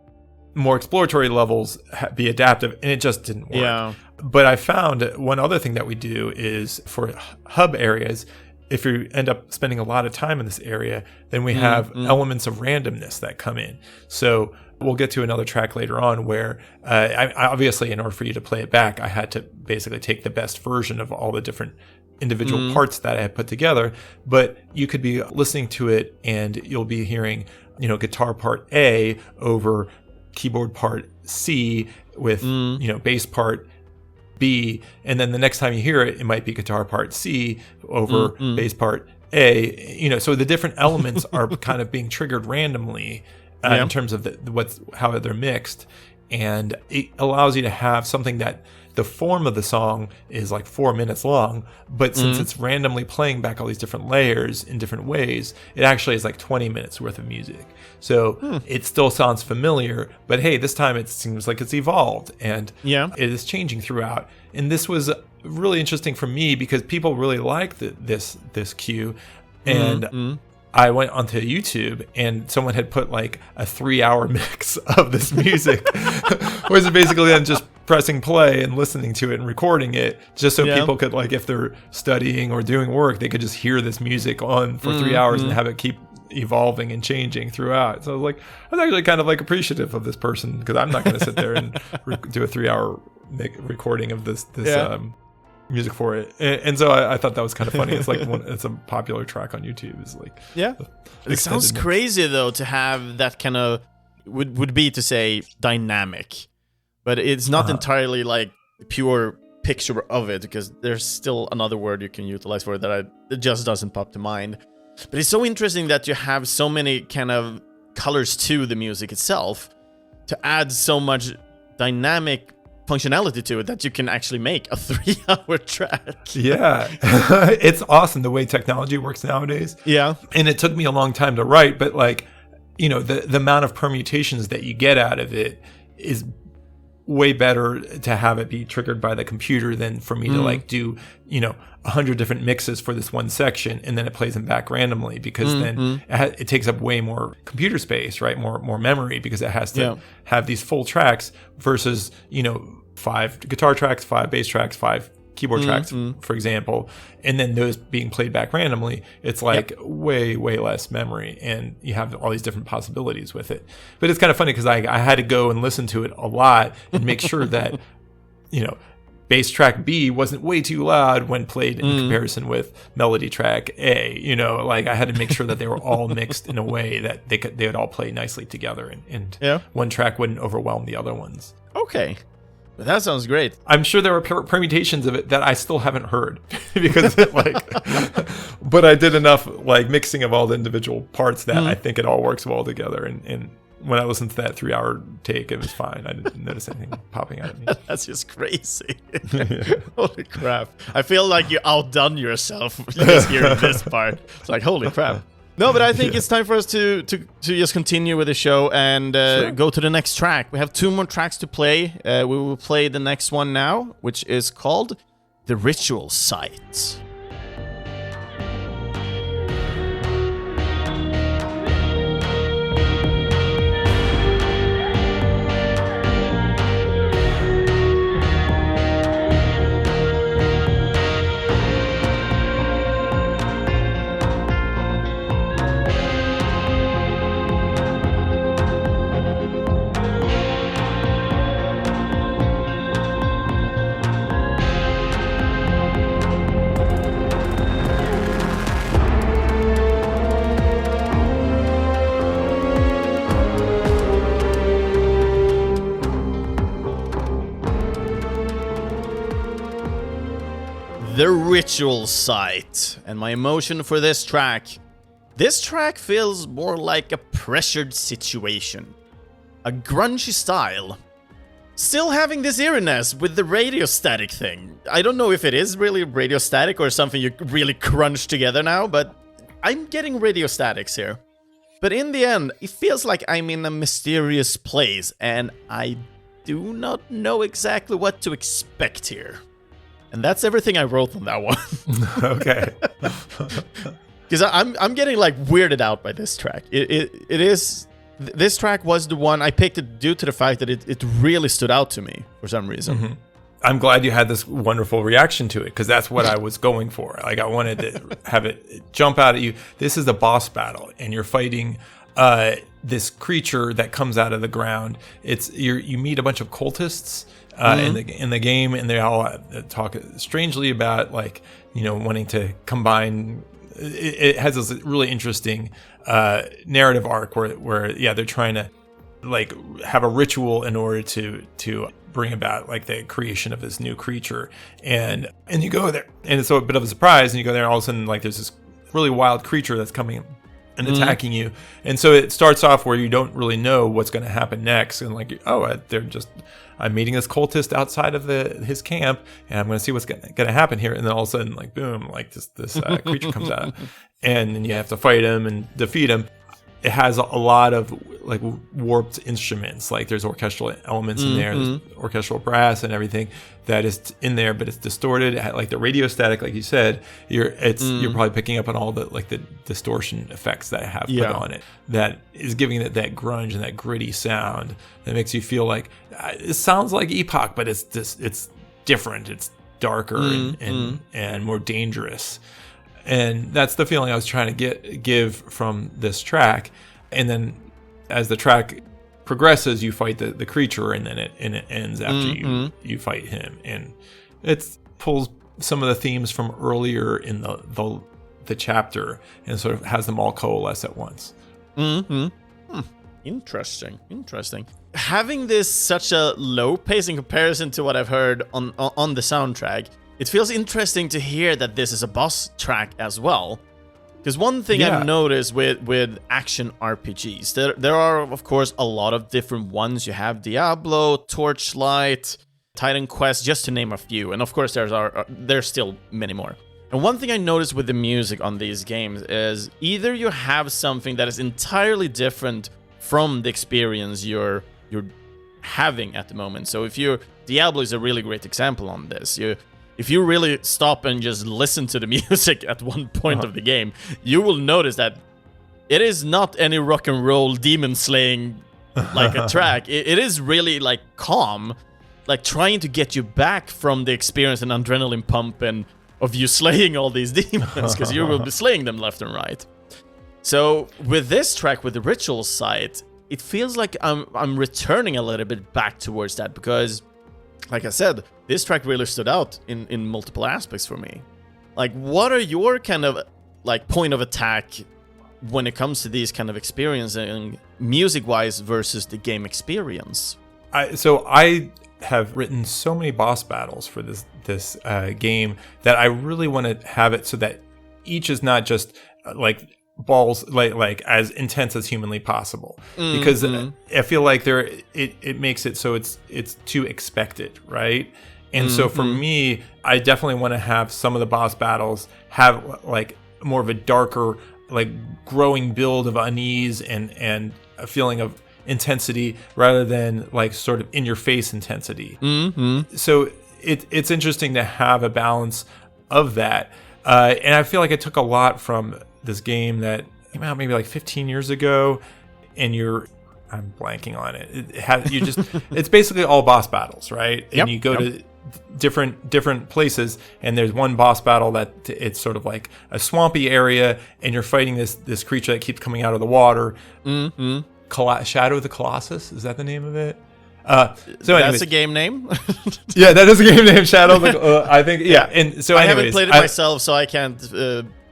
more exploratory levels be adaptive, and it just didn't work. But I found one other thing that we do is for hub areas, if you end up spending a lot of time in this area, then we have elements of randomness that come in. So we'll get to another track later on where I obviously, in order for you to play it back, I had to basically take the best version of all the different individual parts that I had put together. But you could be listening to it and you'll be hearing, guitar part A over keyboard part C with, bass part B, and then the next time you hear it, it might be guitar part C over bass part A. So the different elements are kind of being triggered randomly in terms of how they're mixed, and it allows you to have something that the form of the song is like 4 minutes long, but since it's randomly playing back all these different layers in different ways, it actually is like 20 minutes worth of music. So it still sounds familiar, but hey, this time it seems like it's evolved, and it is changing throughout. And this was really interesting for me because people really like this cue, and I went onto YouTube and someone had put like a 3-hour mix of this music, which is basically then just pressing play and listening to it and recording it, just so people could, like, if they're studying or doing work, they could just hear this music on for 3 hours and have it keep evolving and changing throughout. So I was like, I was actually kind of like appreciative of this person, because I'm not going to sit there and do a 3-hour recording of this music for it, and so I thought that was kind of funny. It's like it's a popular track on YouTube. Is like it sounds crazy though to have that kind of would be to say dynamic, but it's not entirely like pure picture of it, because there's still another word you can utilize for it that it just doesn't pop to mind. But it's so interesting that you have so many kind of colors to the music itself to add so much dynamic functionality to it that you can actually make a 3-hour track. It's awesome the way technology works nowadays. And it took me a long time to write, but like, you know, the amount of permutations that you get out of it is way better to have it be triggered by the computer than for me to like do, you know, 100 different mixes for this one section and then it plays them back randomly, because then it takes up way more computer space, right? More memory, because it has to have these full tracks versus, you know, 5 guitar tracks, 5 bass tracks, 5 keyboard tracks, for example, and then those being played back randomly. It's like way less memory, and you have all these different possibilities with it. But it's kind of funny because I had to go and listen to it a lot and make sure that, you know, bass track B wasn't way too loud when played in comparison with melody track A. You know, like I had to make sure that they were all mixed in a way that they would all play nicely together, and one track wouldn't overwhelm the other ones. Okay. That sounds great. I'm sure there were permutations of it that I still haven't heard because but I did enough like mixing of all the individual parts that I think it all works well together. And when I listened to that 3-hour take, it was fine. I didn't notice anything popping out at me. That's just crazy. Holy crap. I feel like you outdone yourself just hearing this part. It's like, holy crap. No, but I think it's time for us to just continue with the show and go to the next track. We have 2 more tracks to play. We will play the next one now, which is called The Ritual Site. The Ritual Site, and my emotion for this track. This track feels more like a pressured situation. A grungy style. Still having this eeriness with the radio static thing. I don't know if it is really radio static or something you really crunch together now, but I'm getting radio statics here. But in the end, it feels like I'm in a mysterious place, and I do not know exactly what to expect here. And that's everything I wrote on that one. Okay. Because I'm getting like weirded out by this track. It is. This track was the one I picked it due to the fact that it really stood out to me for some reason. I'm glad you had this wonderful reaction to it, because that's what I was going for. Like I wanted to have it jump out at you. This is a boss battle, and you're fighting this creature that comes out of the ground. You meet a bunch of cultists in the game, and they all talk strangely about, like, you know, wanting to combine. It has this really interesting narrative arc where they're trying to like have a ritual in order to bring about like the creation of this new creature, and you go there, and it's a bit of a surprise, and you go there, and all of a sudden like there's this really wild creature that's coming and attacking you. And so it starts off where you don't really know what's going to happen next. And like, I'm meeting this cultist outside of his camp, and I'm going to see what's going to happen here. And then all of a sudden, like, boom, like this creature comes out, and then you have to fight him and defeat him. It has a lot of like warped instruments. Like there's orchestral elements in there, there's orchestral brass and everything that is in there, but it's distorted. Like the radio static, like you said, you're probably picking up on all the like the distortion effects that I have put on it. That is giving it that grunge and that gritty sound that makes you feel like it sounds like Epoch, but it's different. It's darker and more dangerous. And that's the feeling I was trying to give from this track. And then as the track progresses, you fight the creature, and then it ends after you fight him. And it pulls some of the themes from earlier in the chapter and sort of has them all coalesce at once. Interesting. Having this such a low pace in comparison to what I've heard on the soundtrack, it feels interesting to hear that this is a boss track as well. Because one thing I've noticed with action RPGs, there are, of course, a lot of different ones. You have Diablo, Torchlight, Titan Quest, just to name a few. And of course, there's still many more. And one thing I noticed with the music on these games is either you have something that is entirely different from the experience you're having at the moment. So Diablo is a really great example on this. If you really stop and just listen to the music at one point of the game, you will notice that it is not any rock and roll demon slaying like a track. It is really like calm, like trying to get you back from the experience and adrenaline pump and of you slaying all these demons, because you will be slaying them left and right. So with this track, with the ritual side, it feels like I'm returning a little bit back towards that, because like I said, this track really stood out in multiple aspects for me. Like, what are your kind of like point of attack when it comes to these kind of experiences, music-wise versus the game experience? I have written so many boss battles for this game that I really want to have it so that each is not just like balls like as intense as humanly possible, because I feel like it makes it so it's too expected, right? And so for me, I definitely want to have some of the boss battles have like more of a darker, like growing build of unease and a feeling of intensity rather than like sort of in your face intensity. So it's interesting to have a balance of that, and I feel like I took a lot from this game that came out maybe like 15 years ago, and I'm blanking on it. It's basically all boss battles, right? And you go to different places, and there's one boss battle that it's sort of like a swampy area, and you're fighting this creature that keeps coming out of the water. Shadow of the Colossus, is that the name of it? That's a game name. Yeah, that is a game name, Shadow. I think, yeah. And so, I haven't played it myself, so I can't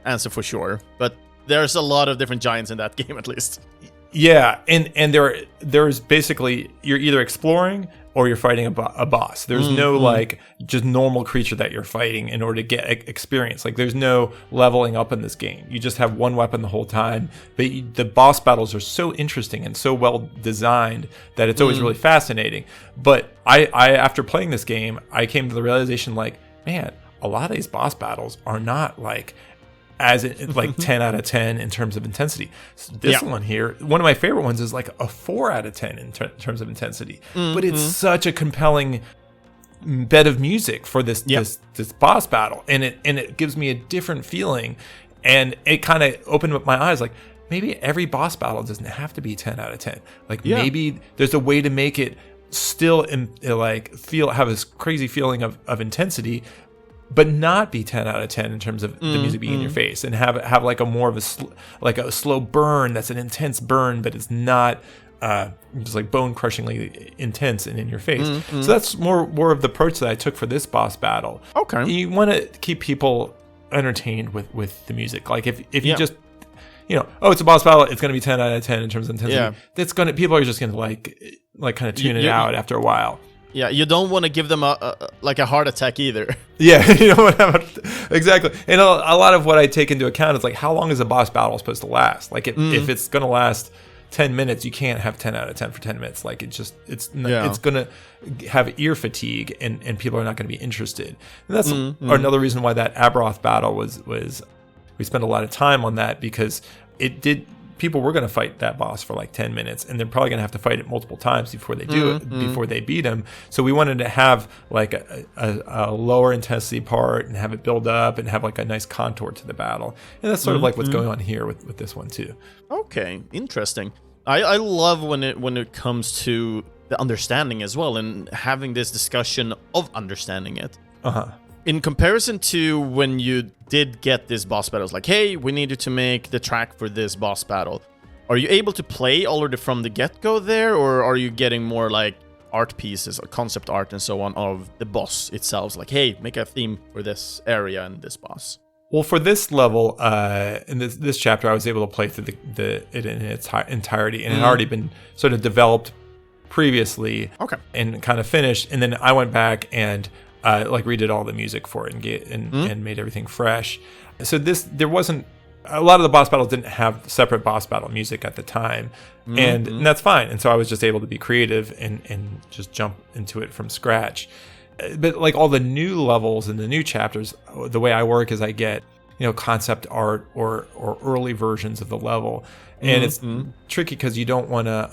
answer for sure. But there's a lot of different giants in that game, at least. Yeah, and there's basically, you're either exploring or you're fighting a boss. There's no like just normal creature that you're fighting in order to get experience. Like there's no leveling up in this game. You just have one weapon the whole time. But the boss battles are so interesting and so well designed that it's always really fascinating. But I after playing this game, I came to the realization like, man, a lot of these boss battles are not like like 10 out of 10 in terms of intensity. So this one here, one of my favorite ones is like a 4 out of 10 in terms of intensity. But it's such a compelling bed of music for this boss battle, and it gives me a different feeling, and it kind of opened up my eyes like, maybe every boss battle doesn't have to be 10 out of 10. Like maybe there's a way to make it still have this crazy feeling of intensity, but not be 10 out of 10 in terms of the music being in your face, and have like a more of a slow burn that's an intense burn, but it's not just like bone crushingly intense and in your face. So that's more of the approach that I took for this boss battle. Okay, you want to keep people entertained with the music. Like if you just it's a boss battle, it's going to be 10 out of 10 in terms of intensity. People are just going to like kind of tune it out after a while. Yeah, you don't want to give them like a heart attack either. Yeah, you know what? Exactly. And a lot of what I take into account is like, how long is a boss battle supposed to last? Like, if it's going to last 10 minutes, you can't have 10 out of 10 for 10 minutes. Like, it's going to have ear fatigue, and people are not going to be interested. And that's another reason why that Aberoth battle was we spent a lot of time on that, because people were going to fight that boss for like 10 minutes, and they're probably going to have to fight it multiple times before they do it, before they beat him. So we wanted to have like a lower intensity part and have it build up and have like a nice contour to the battle. And that's sort of like what's going on here with this one too. Okay, interesting. I love when it comes to the understanding as well, and having this discussion of understanding it. In comparison to when you did get this boss battle, it's like, hey, we need you to make the track for this boss battle. Are you able to play already from the get-go there, or are you getting more like art pieces or concept art and so on of the boss itself? Like, hey, make a theme for this area and this boss. Well, for this level, in this chapter, I was able to play through it in its entirety, and it had already been sort of developed previously, and kind of finished. And then I went back and like redid all the music for it and made everything fresh. So there wasn't a lot of the boss battles didn't have separate boss battle music at the time, and that's fine. And so I was just able to be creative and just jump into it from scratch. But like all the new levels and the new chapters, the way I work is I get, concept art or early versions of the level. And it's tricky because you don't want to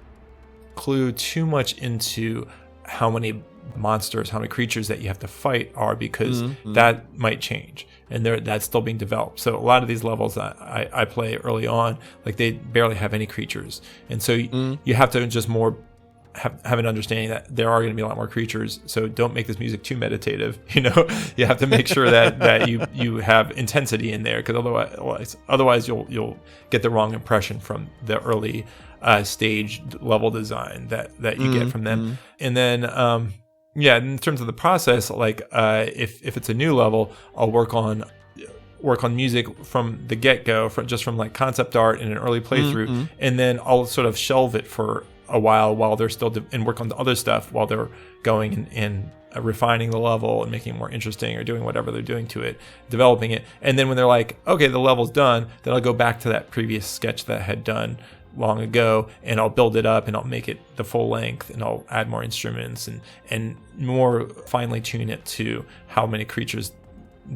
clue too much into how many monsters, how many creatures that you have to fight are, because that might change. And that's still being developed. So a lot of these levels that I play early on, like they barely have any creatures. And so you have to just more have an understanding that there are going to be a lot more creatures. So don't make this music too meditative. You have to make sure that you have intensity in there, because otherwise you'll get the wrong impression from the early stage level design that you get from them. And then in terms of the process, like if it's a new level, I'll work on music from the get-go, from like concept art and an early playthrough, and then I'll sort of shelve it for a while they're still and work on the other stuff while they're going and refining the level and making it more interesting, or doing whatever they're doing to it, developing it. And then when they're like, okay, the level's done, then I'll go back to that previous sketch that I had done long ago, and I'll build it up and I'll make it the full length, and I'll add more instruments and more finely tune it to how many creatures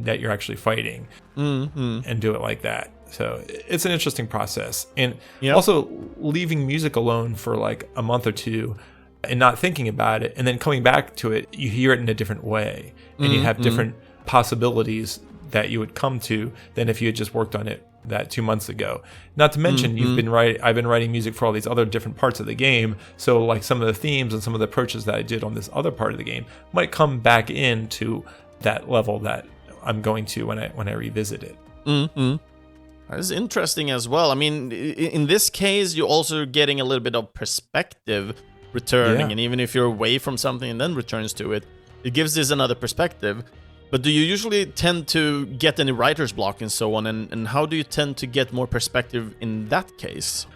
that you're actually fighting, and do it like that. So it's an interesting process. And also leaving music alone for like a month or two and not thinking about it, and then coming back to it, you hear it in a different way, and you have different possibilities that you would come to than if you had just worked on it that 2 months ago. Not to mention I've been writing music for all these other different parts of the game. So like some of the themes and some of the approaches that I did on this other part of the game might come back into that level that I'm going to when I revisit it. That is interesting as well. I mean, in this case, you're also getting a little bit of perspective returning, and even if you're away from something and then returns to it, it gives this another perspective. But do you usually tend to get any writer's block and so on, and how do you tend to get more perspective in that case?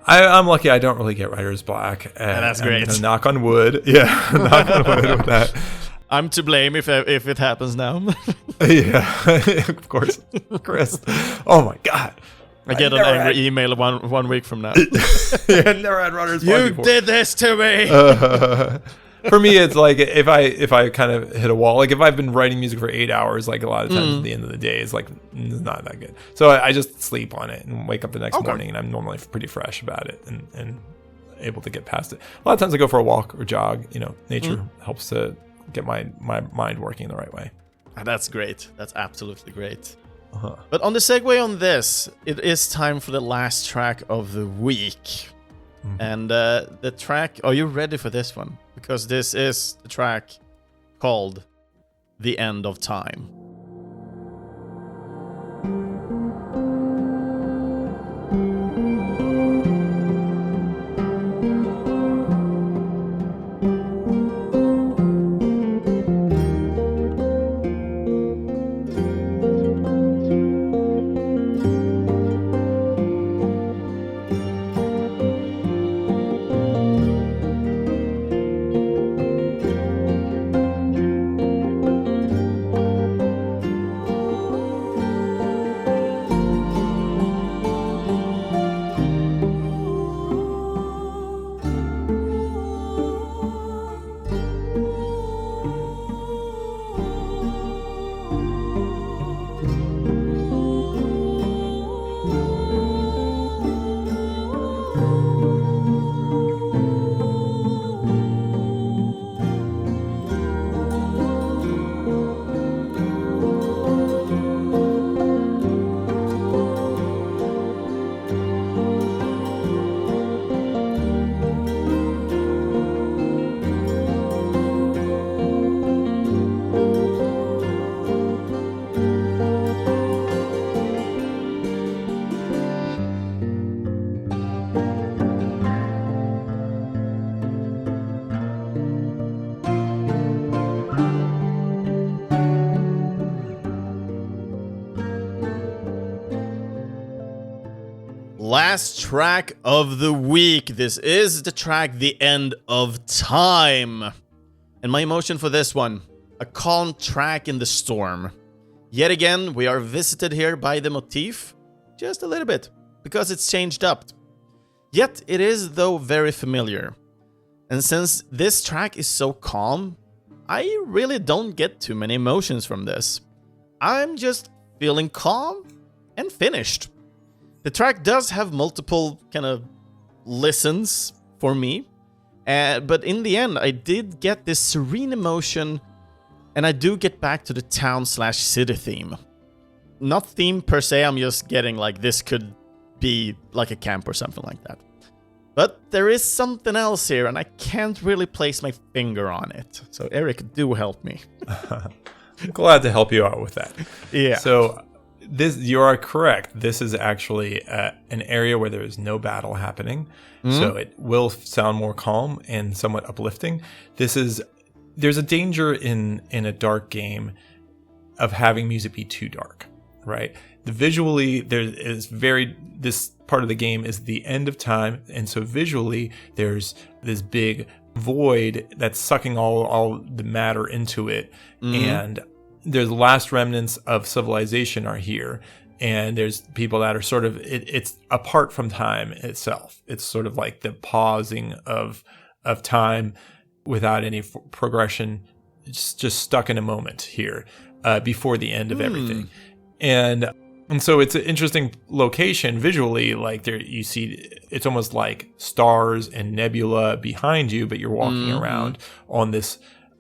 I'm lucky I don't really get writer's block. And that's great. And knock on wood. Yeah, knock on wood with that. I'm to blame if it happens now. Yeah, of course, Chris. Oh my God, I get an angry email one week from now. Yeah, never had writer's block before. You did this to me. For me, it's like if I kind of hit a wall, like if I've been writing music for 8 hours, like a lot of times at the end of the day, it's like it's not that good. So I just sleep on it and wake up the next morning, and I'm normally pretty fresh about it and able to get past it. A lot of times I go for a walk or jog. Nature helps to get my mind working the right way. That's great. That's absolutely great. But on the segue on this, it is time for the last track of the week. And the track, are you ready for this one? Because this is the track called The End of Time. last track of the week. This is the track The End of Time. And my emotion for this one, a calm track in the storm. Yet again, we are visited here by the motif, just a little bit, because it's changed up. Yet it is, though, very familiar. And since this track is so calm, I really don't get too many emotions from this. I'm just feeling calm and finished. The track does have multiple kind of listens for me, but in the end, I did get this serene emotion, and I do get back to the town/city theme. Not theme per se, I'm just getting like this could be like a camp or something like that. But there is something else here, and I can't really place my finger on it. So Erik, do help me. I'm glad to help you out with that. Yeah. So you are correct. This is actually an area where there is no battle happening. Mm-hmm. So it will sound more calm and somewhat uplifting. There's a danger in a dark game of having music be too dark, right? Visually, this part of the game is the end of time, and so visually there's this big void that's sucking all the matter into it, and there's the last remnants of civilization are here, and there's people that are sort of it's apart from time itself. It's sort of like the pausing of time without any progression. It's just stuck in a moment here before the end of everything, and so it's an interesting location visually. Like there, you see, it's almost like stars and nebula behind you, but you're walking around on this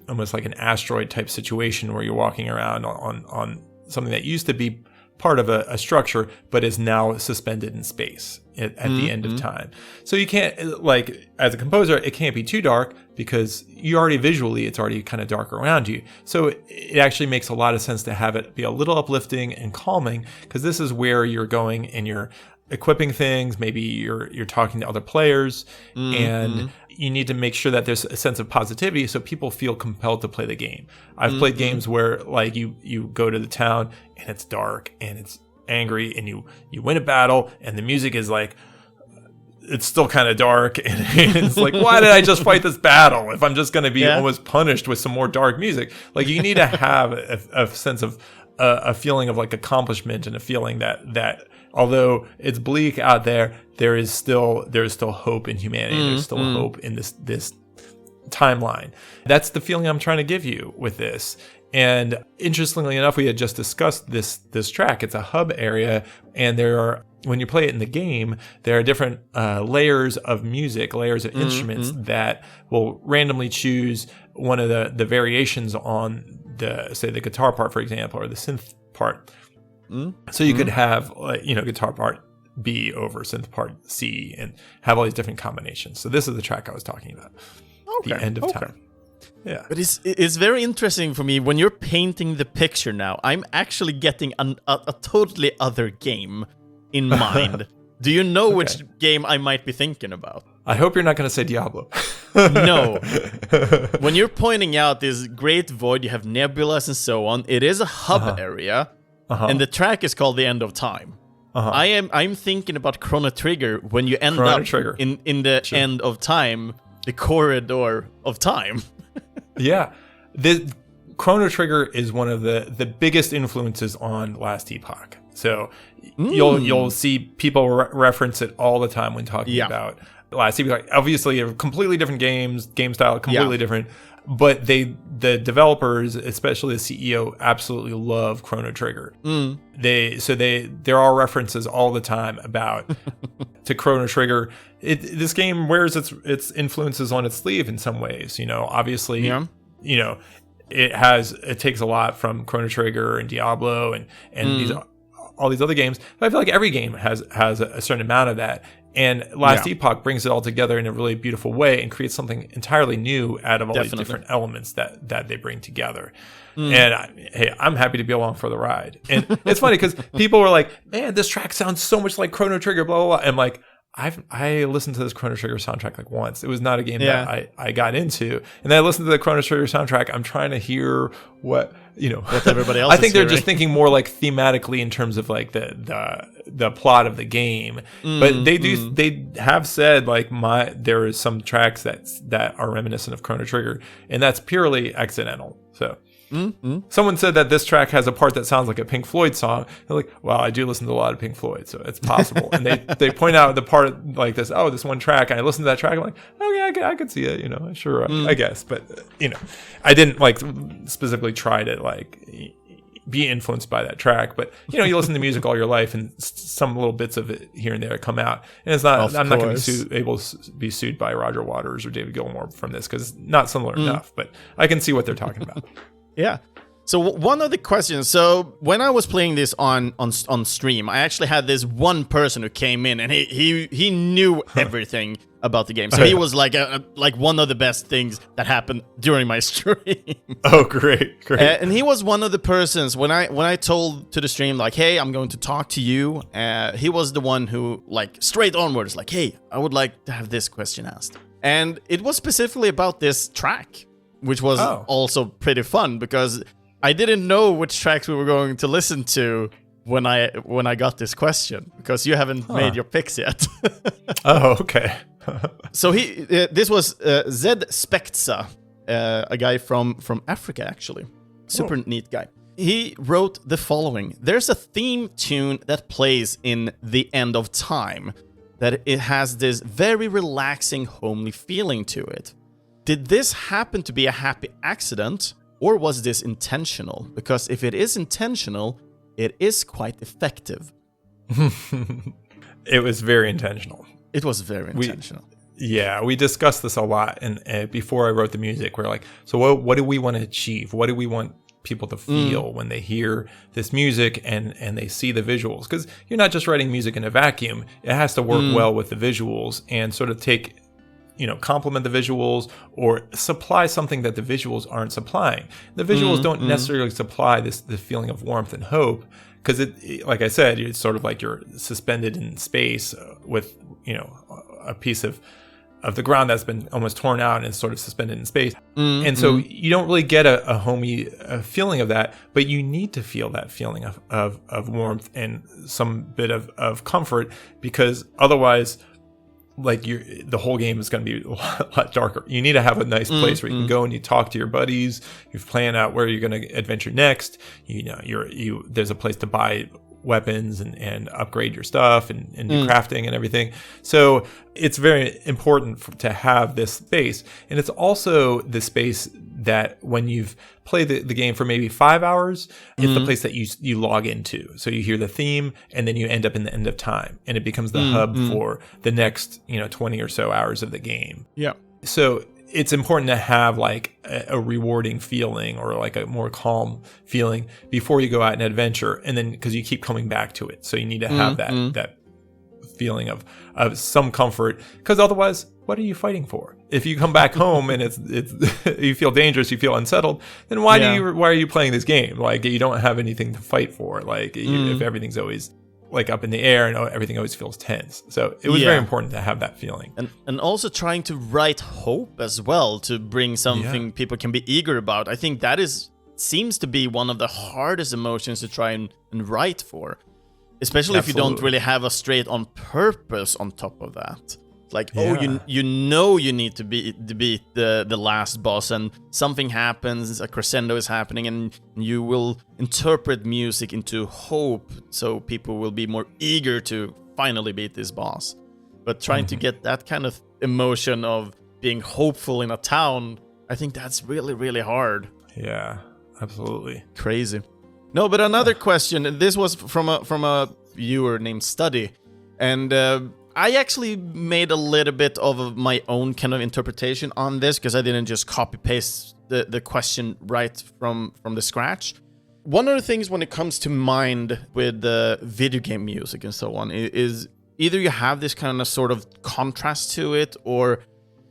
almost like an asteroid type situation where you're walking around on something that used to be part of a structure, but is now suspended in space at the end of time. So you can't, like, as a composer, it can't be too dark because it's already kind of dark around you. So it actually makes a lot of sense to have it be a little uplifting and calming, because this is where you're going and you're equipping things. Maybe you're talking to other players, and you need to make sure that there's a sense of positivity so people feel compelled to play the game. I've played games where like you go to the town and it's dark and it's angry, and you win a battle and the music is like, it's still kind of dark, and it's like, why did I just fight this battle if I'm just going to be almost punished with some more dark music? Like, you need to have a sense of a feeling of like accomplishment, and a feeling that although it's bleak out there, there is still hope in humanity. There's still hope in this timeline. That's the feeling I'm trying to give you with this. And interestingly enough, we had just discussed this track. It's a hub area, and when you play it in the game, there are different layers of music, layers of instruments that will randomly choose one of the variations on the guitar part, for example, or the synth part. So you could have guitar part B over synth part C, and have all these different combinations. So this is the track I was talking about. Okay. The End of Time. Yeah. But it's very interesting for me when you're painting the picture now. I'm actually getting a totally other game in mind. Do you know which game I might be thinking about? I hope you're not going to say Diablo. No. When you're pointing out this great void, you have nebulas and so on. It is a hub area, and the track is called The End of Time. I'm thinking about Chrono Trigger when you end up in the end of time, the corridor of time. Yeah. The Chrono Trigger is one of the biggest influences on Last Epoch. So you'll see people reference it all the time when talking about Last Epoch. Obviously, completely different game style, completely different. But the developers, especially the CEO, absolutely love Chrono Trigger. There are references all the time to Chrono Trigger. This game wears its influences on its sleeve in some ways. Obviously, it takes a lot from Chrono Trigger and Diablo and all these other games. But I feel like every game has a certain amount of that. And Last Epoch brings it all together in a really beautiful way and creates something entirely new out of all these different elements that they bring together. And I'm happy to be along for the ride. And it's funny because people were like, man, this track sounds so much like Chrono Trigger, blah, blah, blah. And I'm like, I listened to this Chrono Trigger soundtrack like once. It was not a game that I got into. And then I listened to the Chrono Trigger soundtrack. I'm trying to hear what everybody else I think they're hearing. just thinking more like thematically in terms of like the plot of the game. But they have said like there is some tracks that are reminiscent of Chrono Trigger, and that's purely accidental. So someone said that this track has a part that sounds like a Pink Floyd song. They're like, well, I do listen to a lot of Pink Floyd, so it's possible. And they point out the part like this, this one track, and I listened to that track, I'm like, okay, I could see it, sure, I guess. But, I didn't like specifically try to like be influenced by that track. But, you listen to music all your life, and some little bits of it here and there come out. And it's not, I'm not going to be able to be sued by Roger Waters or David Gilmour from this, because it's not similar enough. But I can see what they're talking about. Yeah. So one of the questions. So when I was playing this on stream, I actually had this one person who came in, and he knew everything about the game. So he was like one of the best things that happened during my stream. Oh, great. And he was one of the persons when I told to the stream like, hey, I'm going to talk to you. He was the one who like straight onwards like, hey, I would like to have this question asked, and it was specifically about this track, which was also pretty fun because I didn't know which tracks we were going to listen to when I got this question, because you haven't made your picks yet. Oh, okay. So this was Zed Spectza, a guy from Africa, actually. Super neat guy. He wrote the following. There's a theme tune that plays in The End of Time that it has this very relaxing, homely feeling to it. Did this happen to be a happy accident, or was this intentional? Because if it is intentional, it is quite effective. It was very intentional. It was very intentional. We discussed this a lot, and before I wrote the music, we're like, so what do we want to achieve? What do we want people to feel when they hear this music and they see the visuals? Because you're not just writing music in a vacuum. It has to work well with the visuals and sort of take... complement the visuals or supply something that the visuals aren't supplying. The visuals don't necessarily supply the feeling of warmth and hope, because it, like I said, it's sort of like you're suspended in space with, a piece of the ground that's been almost torn out and is sort of suspended in space. And so you don't really get a homey feeling of that, but you need to feel that feeling of warmth and some bit of comfort, because otherwise, like the whole game is going to be a lot darker. You need to have a nice place where you can go and you talk to your buddies. You plan out where you're going to adventure next. There's a place to buy weapons and upgrade your stuff and do crafting and everything. So it's very important to have this space. And it's also the space that when you've played the game for maybe 5 hours, it's the place that you log into. So you hear the theme and then you end up in the End of Time, and it becomes the hub for the next 20 or so hours of the game. Yeah. So it's important to have like a rewarding feeling or like a more calm feeling before you go out and adventure, and then because you keep coming back to it, so you need to have that feeling of some comfort, because otherwise, what are you fighting for? If you come back home and it's you feel dangerous, you feel unsettled, then why are you playing this game? Like, you don't have anything to fight for. Like if everything's always like up in the air and everything always feels tense. So it was very important to have that feeling. And also trying to write hope as well, to bring something people can be eager about. I think that seems to be one of the hardest emotions to try and write for. Especially if you don't really have a straight on purpose on top of that. Like, you need to beat the last boss, and something happens, a crescendo is happening, and you will interpret music into hope, so people will be more eager to finally beat this boss. But trying to get that kind of emotion of being hopeful in a town, I think that's really, really hard. Yeah, absolutely. Crazy. No, but another question. This was from a viewer named Study, and I actually made a little bit of my own kind of interpretation on this, because I didn't just copy paste the question right from the scratch. One of the things when it comes to mind with the video game music and so on is either you have this kind of sort of contrast to it, or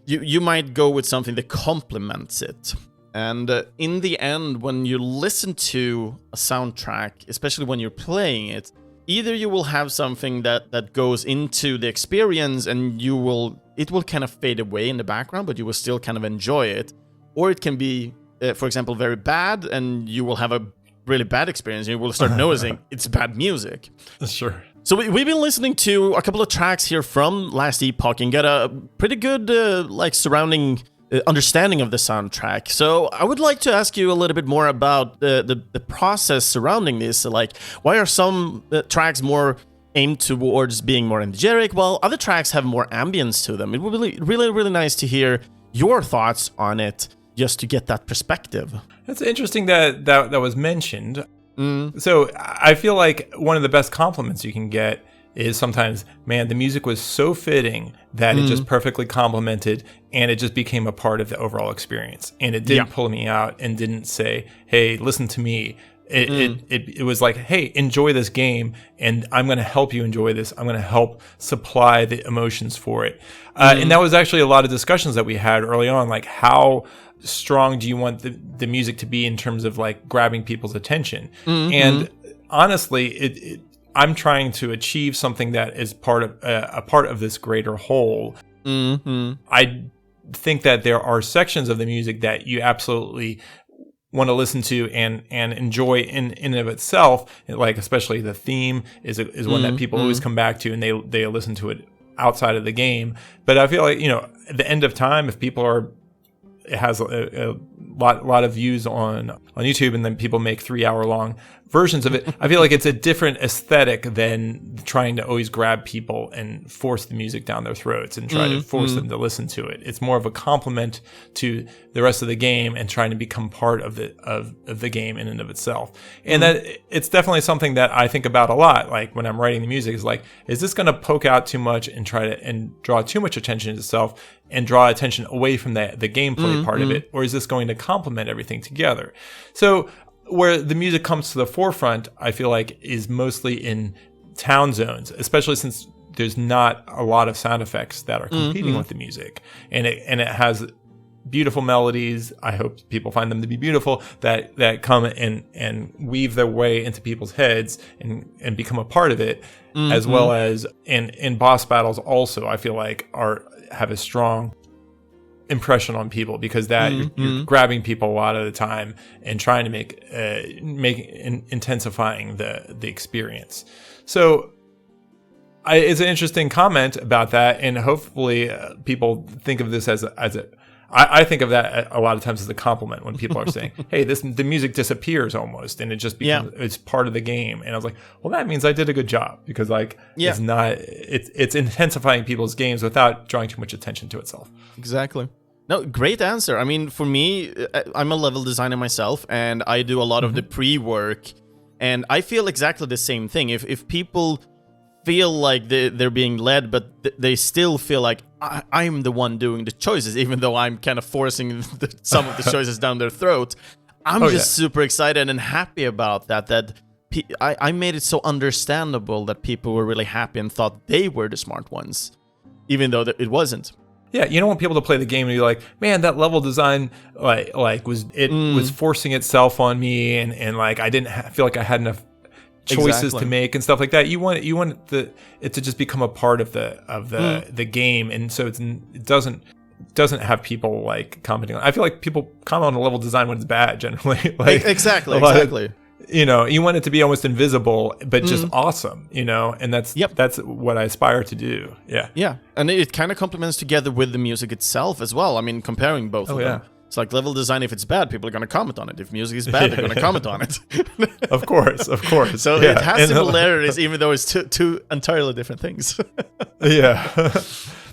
you might go with something that complements it. And in the end, when you listen to a soundtrack, especially when you're playing it, either you will have something that goes into the experience and it will kind of fade away in the background, but you will still kind of enjoy it, or it can be, for example, very bad, and you will have a really bad experience. And you will start noticing it's bad music. Sure. So we've been listening to a couple of tracks here from Last Epoch and got a pretty good surrounding understanding of the soundtrack. So I would like to ask you a little bit more about the process surrounding this. Like, why are some tracks more aimed towards being more energetic, while other tracks have more ambience to them? It would be really nice to hear your thoughts on it, just to get that perspective. It's interesting that was mentioned. So I feel like one of the best compliments you can get is sometimes, man, the music was so fitting that it just perfectly complemented, and it just became a part of the overall experience. And it didn't pull me out and didn't say, hey, listen to me. It was like, hey, enjoy this game, and I'm going to help you enjoy this. I'm going to help supply the emotions for it. And that was actually a lot of discussions that we had early on, like how strong do you want the music to be in terms of like grabbing people's attention? And honestly, I'm trying to achieve something that is part of a part of this greater whole. I think that there are sections of the music that you absolutely want to listen to and enjoy in and of itself, like especially the theme is one that people always come back to, and they listen to it outside of the game. But I feel like, at the end of time, if people it has a lot of views on YouTube, and then people make 3-hour long versions of it. I feel like it's a different aesthetic than trying to always grab people and force the music down their throats and try to force them to listen to it. It's more of a compliment to the rest of the game and trying to become part of the game in and of itself. And that it's definitely something that I think about a lot. Like when I'm writing the music, is like, is this going to poke out too much and draw too much attention to itself and draw attention away from the gameplay part of it, or is this going to complement everything together? So where the music comes to the forefront, I feel like, is mostly in town zones, especially since there's not a lot of sound effects that are competing with the music, and it has beautiful melodies. I hope people find them to be beautiful, that come and weave their way into people's heads and become a part of it, as well as in boss battles also, I feel like have a strong impression on people, because that you're grabbing people a lot of the time and trying to make intensifying the experience. So it's an interesting comment about that, and hopefully people think of this as I think of that a lot of times as a compliment when people are saying, hey, the music disappears almost, and it just becomes it's part of the game. And I was like, well, that means I did a good job, because it's intensifying people's games without drawing too much attention to itself. Exactly. No, great answer. I mean, for me, I'm a level designer myself, and I do a lot of the pre-work, and I feel exactly the same thing. If people feel like they're being led, but they still feel like I'm the one doing the choices, even though I'm kind of forcing some of the choices down their throat, I'm super excited and happy about that I made it so understandable that people were really happy and thought they were the smart ones, even though it wasn't. Yeah, you don't want people to play the game and be like, man, that level design was forcing itself on me, and like I didn't feel like I had enough choices to make and stuff like that. You want it to just become a part of the game, and so it doesn't have people like commenting on. I feel like people comment on the level design when it's bad generally. Like exactly. You want it to be almost invisible, but just awesome, and that's what I aspire to do. Yeah. And it kind of complements together with the music itself as well. I mean, comparing both of them. It's like level design, if it's bad, people are going to comment on it. If music is bad, they're going to comment on it. Of course. So it has similarities, even though it's two entirely different things. Yeah.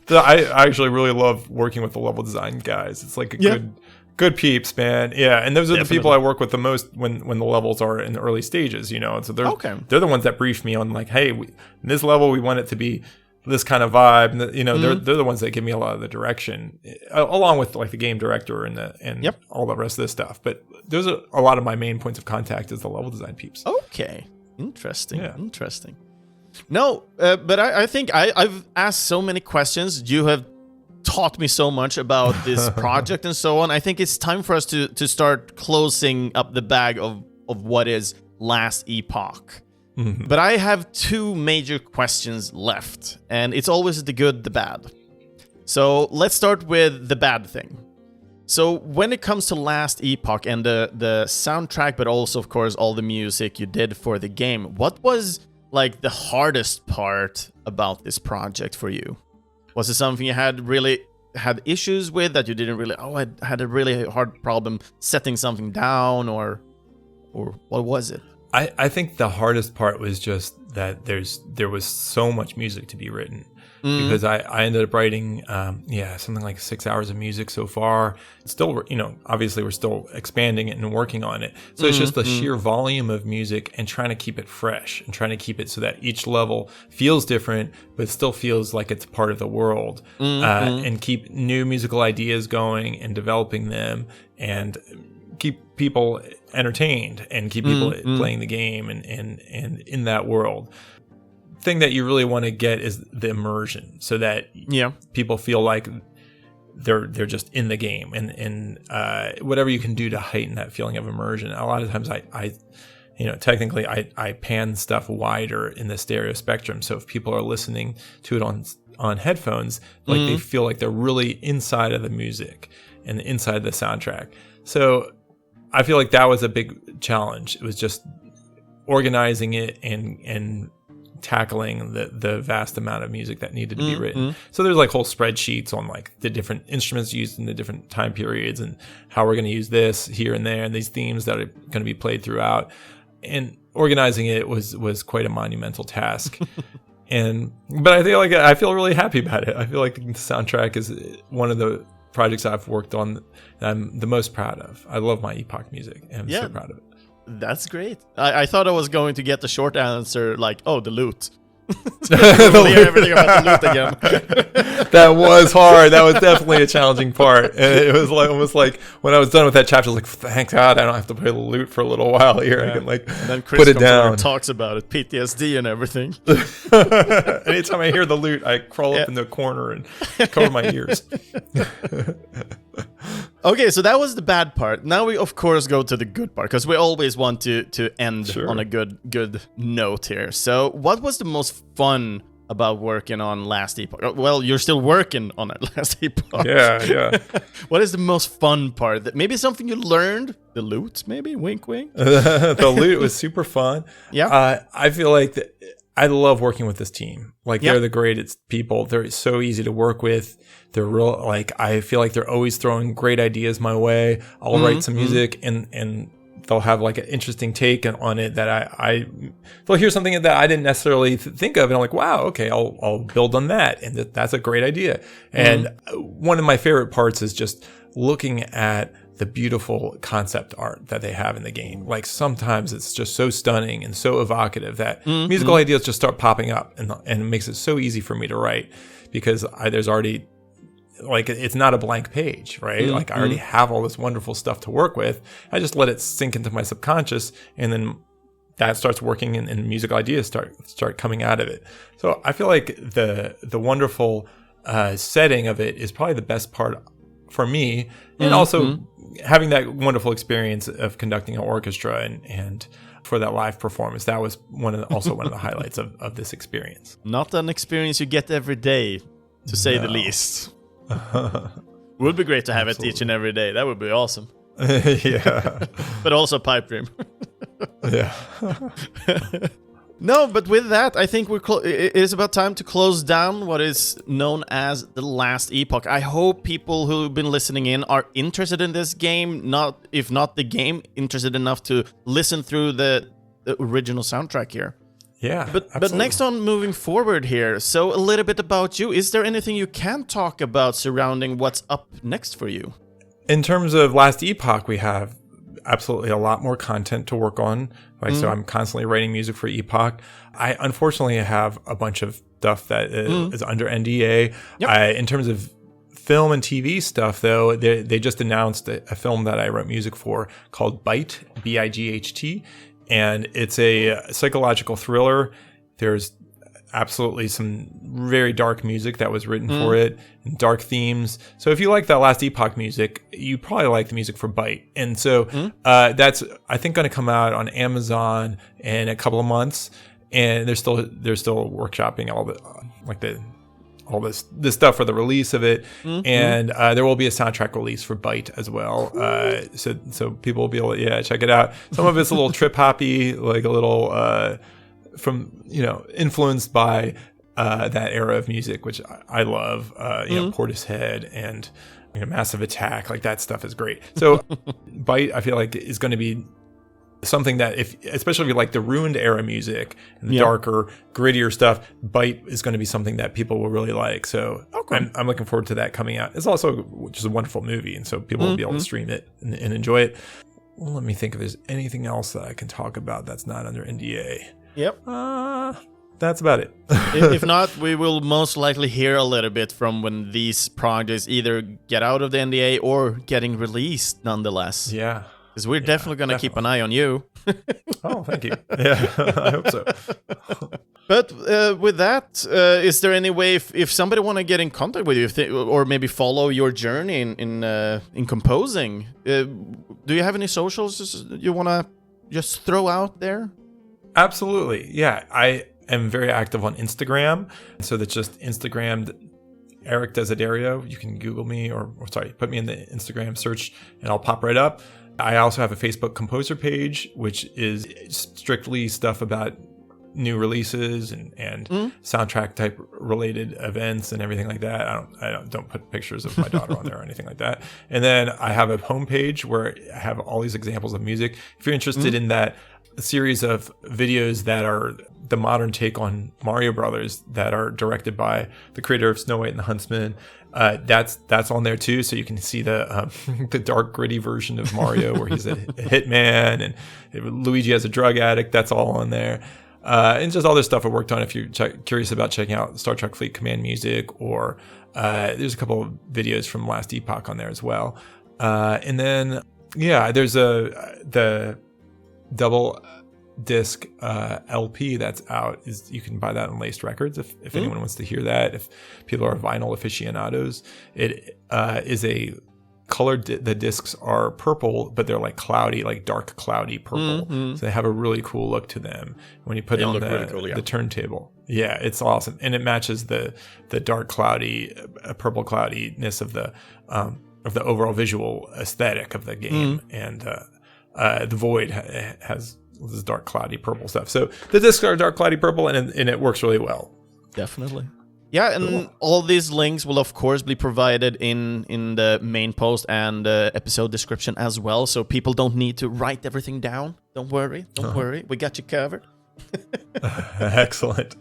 I actually really love working with the level design guys. It's like a good peeps, man. Yeah, and those are the people I work with the most when the levels are in the early stages, and so they're the ones that brief me on like, hey, in this level we want it to be this kind of vibe, and they're the ones that give me a lot of the direction, along with like the game director and all the rest of this stuff. But those are a lot of my main points of contact is the level design peeps. Okay, interesting. No, but I think I've asked so many questions. You have taught me so much about this project and so on. I think it's time for us to start closing up the bag of what is Last Epoch. But I have two major questions left, and it's always the good, the bad. So let's start with the bad thing. So when it comes to Last Epoch and the soundtrack, but also, of course, all the music you did for the game, what was like the hardest part about this project for you? Was it something you had issues with that you didn't really, I had a really hard problem setting something down, or what was it? I think the hardest part was just that there was so much music to be written, because I ended up writing something like 6 hours of music so far. It's still, obviously we're still expanding it and working on it. So it's just the sheer volume of music and trying to keep it fresh and trying to keep it so that each level feels different, but still feels like it's part of the world, and keep new musical ideas going and developing them and keep people entertained and keep people playing the game and in that world. Thing that you really want to get is the immersion, so that people feel like they're just in the game, and whatever you can do to heighten that feeling of immersion. A lot of times technically I pan stuff wider in the stereo spectrum, so if people are listening to it on headphones, like they feel like they're really inside of the music and inside the soundtrack. So I feel like that was a big challenge. It was just organizing it and tackling the vast amount of music that needed to be written. So there's like whole spreadsheets on like the different instruments used in the different time periods and how we're going to use this here and there and these themes that are going to be played throughout. And organizing it was quite a monumental task. But I feel really happy about it. I feel like the soundtrack is one of the projects I've worked on that I'm the most proud of. I love my Epoch music, and I'm so proud of it. That's great. I thought I was going to get the short answer, like, the loot. Everything about the loot again. That was hard. That was definitely a challenging part. And it was like almost like when I was done with that chapter, I was like, thank God I don't have to play the loot for a little while here. I can and then Chris put it down. And talks about it, PTSD and everything. Anytime I hear the loot, I crawl up in the corner and cover my ears. Okay, so that was the bad part. Now we, of course, go to the good part, because we always want to end on a good note here. So what was the most fun about working on Last Epoch? Well, you're still working on it, Last Epoch. Yeah. What is the most fun part? Maybe something you learned? The loot, maybe? Wink, wink. The loot was super fun. Yeah. I feel like I love working with this team. Like, they're the greatest people. They're so easy to work with. They're real, like, I feel like they're always throwing great ideas my way. I'll write some music and they'll have like an interesting take on it that they'll hear something that I didn't necessarily think of, and I'm like, wow, okay, I'll build on that, and that's a great idea. And one of my favorite parts is just looking at the beautiful concept art that they have in the game. Like, sometimes it's just so stunning and so evocative that musical ideas just start popping up, and it makes it so easy for me to write, because there's already, like, it's not a blank page, right? Like, I already have all this wonderful stuff to work with. I just let it sink into my subconscious, and then that starts working, and musical ideas start coming out of it. So I feel like the wonderful setting of it is probably the best part for me, and also having that wonderful experience of conducting an orchestra and for that live performance. That was also one of the highlights of this experience. Not an experience you get every day, to say the least. Would be great to have it each and every day. That would be awesome. Yeah. But also pipe dream. Yeah. No, but with that, I think it is about time to close down what is known as the Last Epoch. I hope people who've been listening in are interested in this game, if not the game, interested enough to listen through the original soundtrack here. Yeah, but next on moving forward here, so a little bit about you. Is there anything you can talk about surrounding what's up next for you? In terms of Last Epoch, we have absolutely a lot more content to work on. So I'm constantly writing music for Epoch. I unfortunately have a bunch of stuff that is under NDA. Yep. In terms of film and TV stuff, though, they just announced a film that I wrote music for called Bite, Bight. And it's a psychological thriller. There's absolutely some very dark music that was written for it, and dark themes. So if you like that Last Epoch music, you probably like the music for Bite. And so that's, I think, going to come out on Amazon in a couple of months. And they're still workshopping all this stuff for the release of it, and there will be a soundtrack release for Bite as well. So people will be able to check it out. Some of it's a little trip hoppy, like a little from influenced by that era of music, which I love. Portishead and Massive Attack, like that stuff is great. So Bite, I feel like, is going to be something that, especially if you like the Ruined era music and the darker, grittier stuff, Bite is going to be something that people will really like. So I'm looking forward to that coming out. It's also just a wonderful movie, and so people will be able to stream it and enjoy it. Well, let me think if there's anything else that I can talk about that's not under NDA. Yep. That's about it. If not, we will most likely hear a little bit from when these projects either get out of the NDA or getting released nonetheless. Yeah. Because we're definitely going to keep an eye on you. Oh, thank you. Yeah, I hope so. But with that, is there any way, if somebody want to get in contact with you, or maybe follow your journey in composing, do you have any socials you want to just throw out there? Absolutely. Yeah, I am very active on Instagram. So that's just Instagram, Erik Desiderio. You can Google me or put me in the Instagram search and I'll pop right up. I also have a Facebook composer page, which is strictly stuff about new releases and soundtrack type related events and everything like that. I don't put pictures of my daughter on there or anything like that. And then I have a homepage where I have all these examples of music. If you're interested in that series of videos that are the modern take on Mario Brothers that are directed by the creator of Snow White and the Huntsman, that's on there too, so you can see the the dark, gritty version of Mario where he's a hitman and Luigi as a drug addict. That's all on there, and just all this stuff I worked on. If you're curious about checking out Star Trek Fleet Command music, or there's a couple of videos from Last Epoch on there as well. And then there's the double disc LP that's out. You can buy that on Laced Records if anyone wants to hear that. If people are vinyl aficionados, it is a colored. The discs are purple, but they're like cloudy, like dark cloudy purple. So they have a really cool look to them when you put it on the turntable. Yeah, it's awesome, and it matches the dark cloudy, purple cloudiness of the overall visual aesthetic of the game. And the Void has this dark cloudy purple stuff. So the discs are dark cloudy purple, and it works really well. Definitely. Yeah, and all these links will of course be provided in the main post and episode description as well, so people don't need to write everything down. Don't worry, we got you covered. Excellent.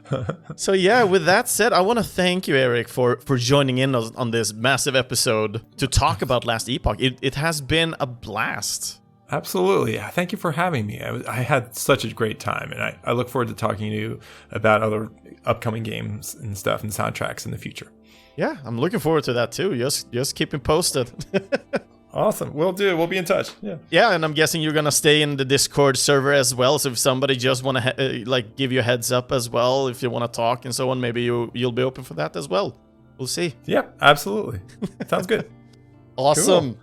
So yeah, with that said, I want to thank you, Erik, for joining in on this massive episode to talk about Last Epoch. It has been a blast. Absolutely. Thank you for having me. I had such a great time, and I look forward to talking to you about other upcoming games and stuff and soundtracks in the future. Yeah, I'm looking forward to that too. Just keep me posted. Awesome. We'll do. We'll be in touch. Yeah, and I'm guessing you're gonna stay in the Discord server as well. So if somebody just want to give you a heads up as well, if you want to talk and so on, maybe you'll be open for that as well. We'll see. Yeah, absolutely. Sounds good. Awesome. Cool.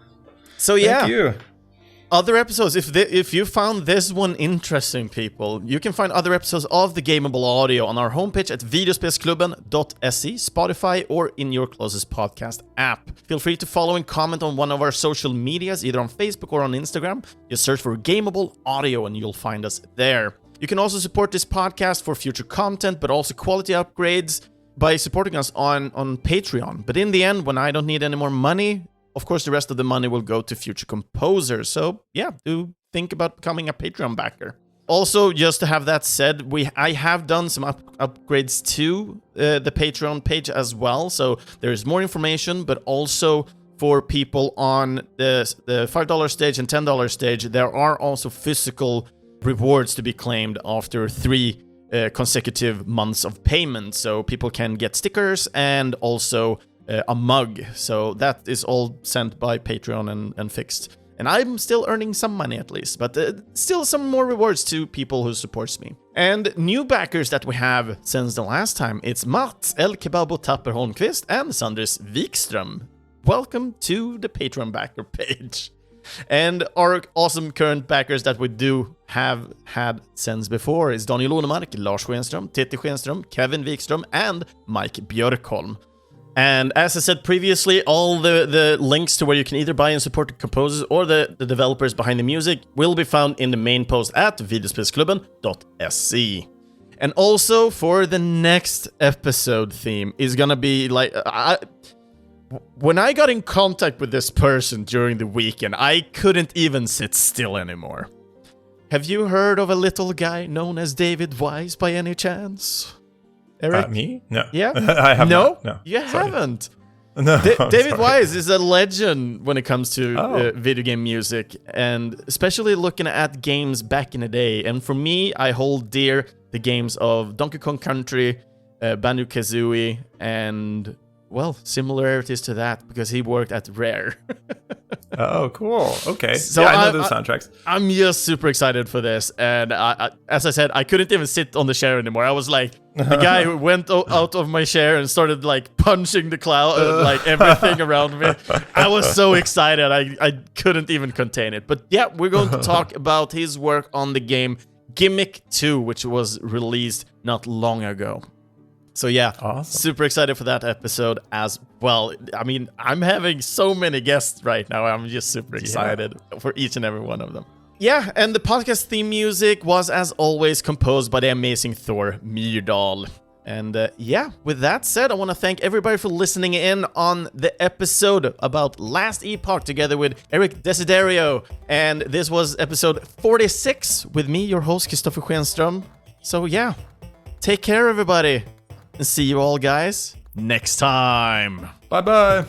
So Thank you. Other episodes, if you found this one interesting, people, you can find other episodes of the Gameable audio on our homepage at videospelsklubben.se, Spotify, or in your closest podcast app. Feel free to follow and comment on one of our social medias, either on Facebook or on Instagram. Just search for Gameable audio and you'll find us there. You can also support this podcast for future content, but also quality upgrades by supporting us on Patreon. But in the end, when I don't need any more money, of course, the rest of the money will go to future composers. So, yeah, do think about becoming a Patreon backer. Also, just to have that said, I have done some upgrades to the Patreon page as well. So there is more information, but also for people on the $5 stage and $10 stage, there are also physical rewards to be claimed after 3 consecutive months of payment. So people can get stickers and also a mug. So that is all sent by Patreon and fixed. And I'm still earning some money at least, but still some more rewards to people who supports me. And new backers that we have since the last time, it's Mats, El Kebabo Tapper Holmqvist, and Sanders Wikström. Welcome to the Patreon backer page. And our awesome current backers that we do have had since before is Daniel Onemark, Lars Schenström, Titti Schenström, Kevin Wikström, and Mike Björkholm. And as I said previously, all the links to where you can either buy and support the composers or the developers behind the music will be found in the main post at videospelsklubben.se. And also for the next episode theme is gonna be like... when I got in contact with this person during the weekend, I couldn't even sit still anymore. Have you heard of a little guy known as David Wise by any chance? Eric? Me? No. Yeah? I have not. No. You haven't? No. David Wise is a legend when it comes to video game music, and especially looking at games back in the day. And for me, I hold dear the games of Donkey Kong Country, Banjo-Kazooie, and... well, similarities to that, because he worked at Rare. Oh, cool. Okay. So yeah, I know those soundtracks. I'm just super excited for this. And as I said, I couldn't even sit on the chair anymore. I was like the guy who went out of my chair and started like punching the cloud, like everything around me. I was so excited. I couldn't even contain it. But yeah, we're going to talk about his work on the game Gimmick 2, which was released not long ago. So yeah, awesome. Super excited for that episode as well. I mean, I'm having so many guests right now. I'm just super excited for each and every one of them. Yeah, and the podcast theme music was, as always, composed by the amazing Thor Myrdal. And with that said, I want to thank everybody for listening in on the episode about Last Epoch together with Erik Desiderio. And this was episode 46 with me, your host, Kristoffer Schenström. So yeah, take care, everybody. And see you all guys next time. Bye-bye.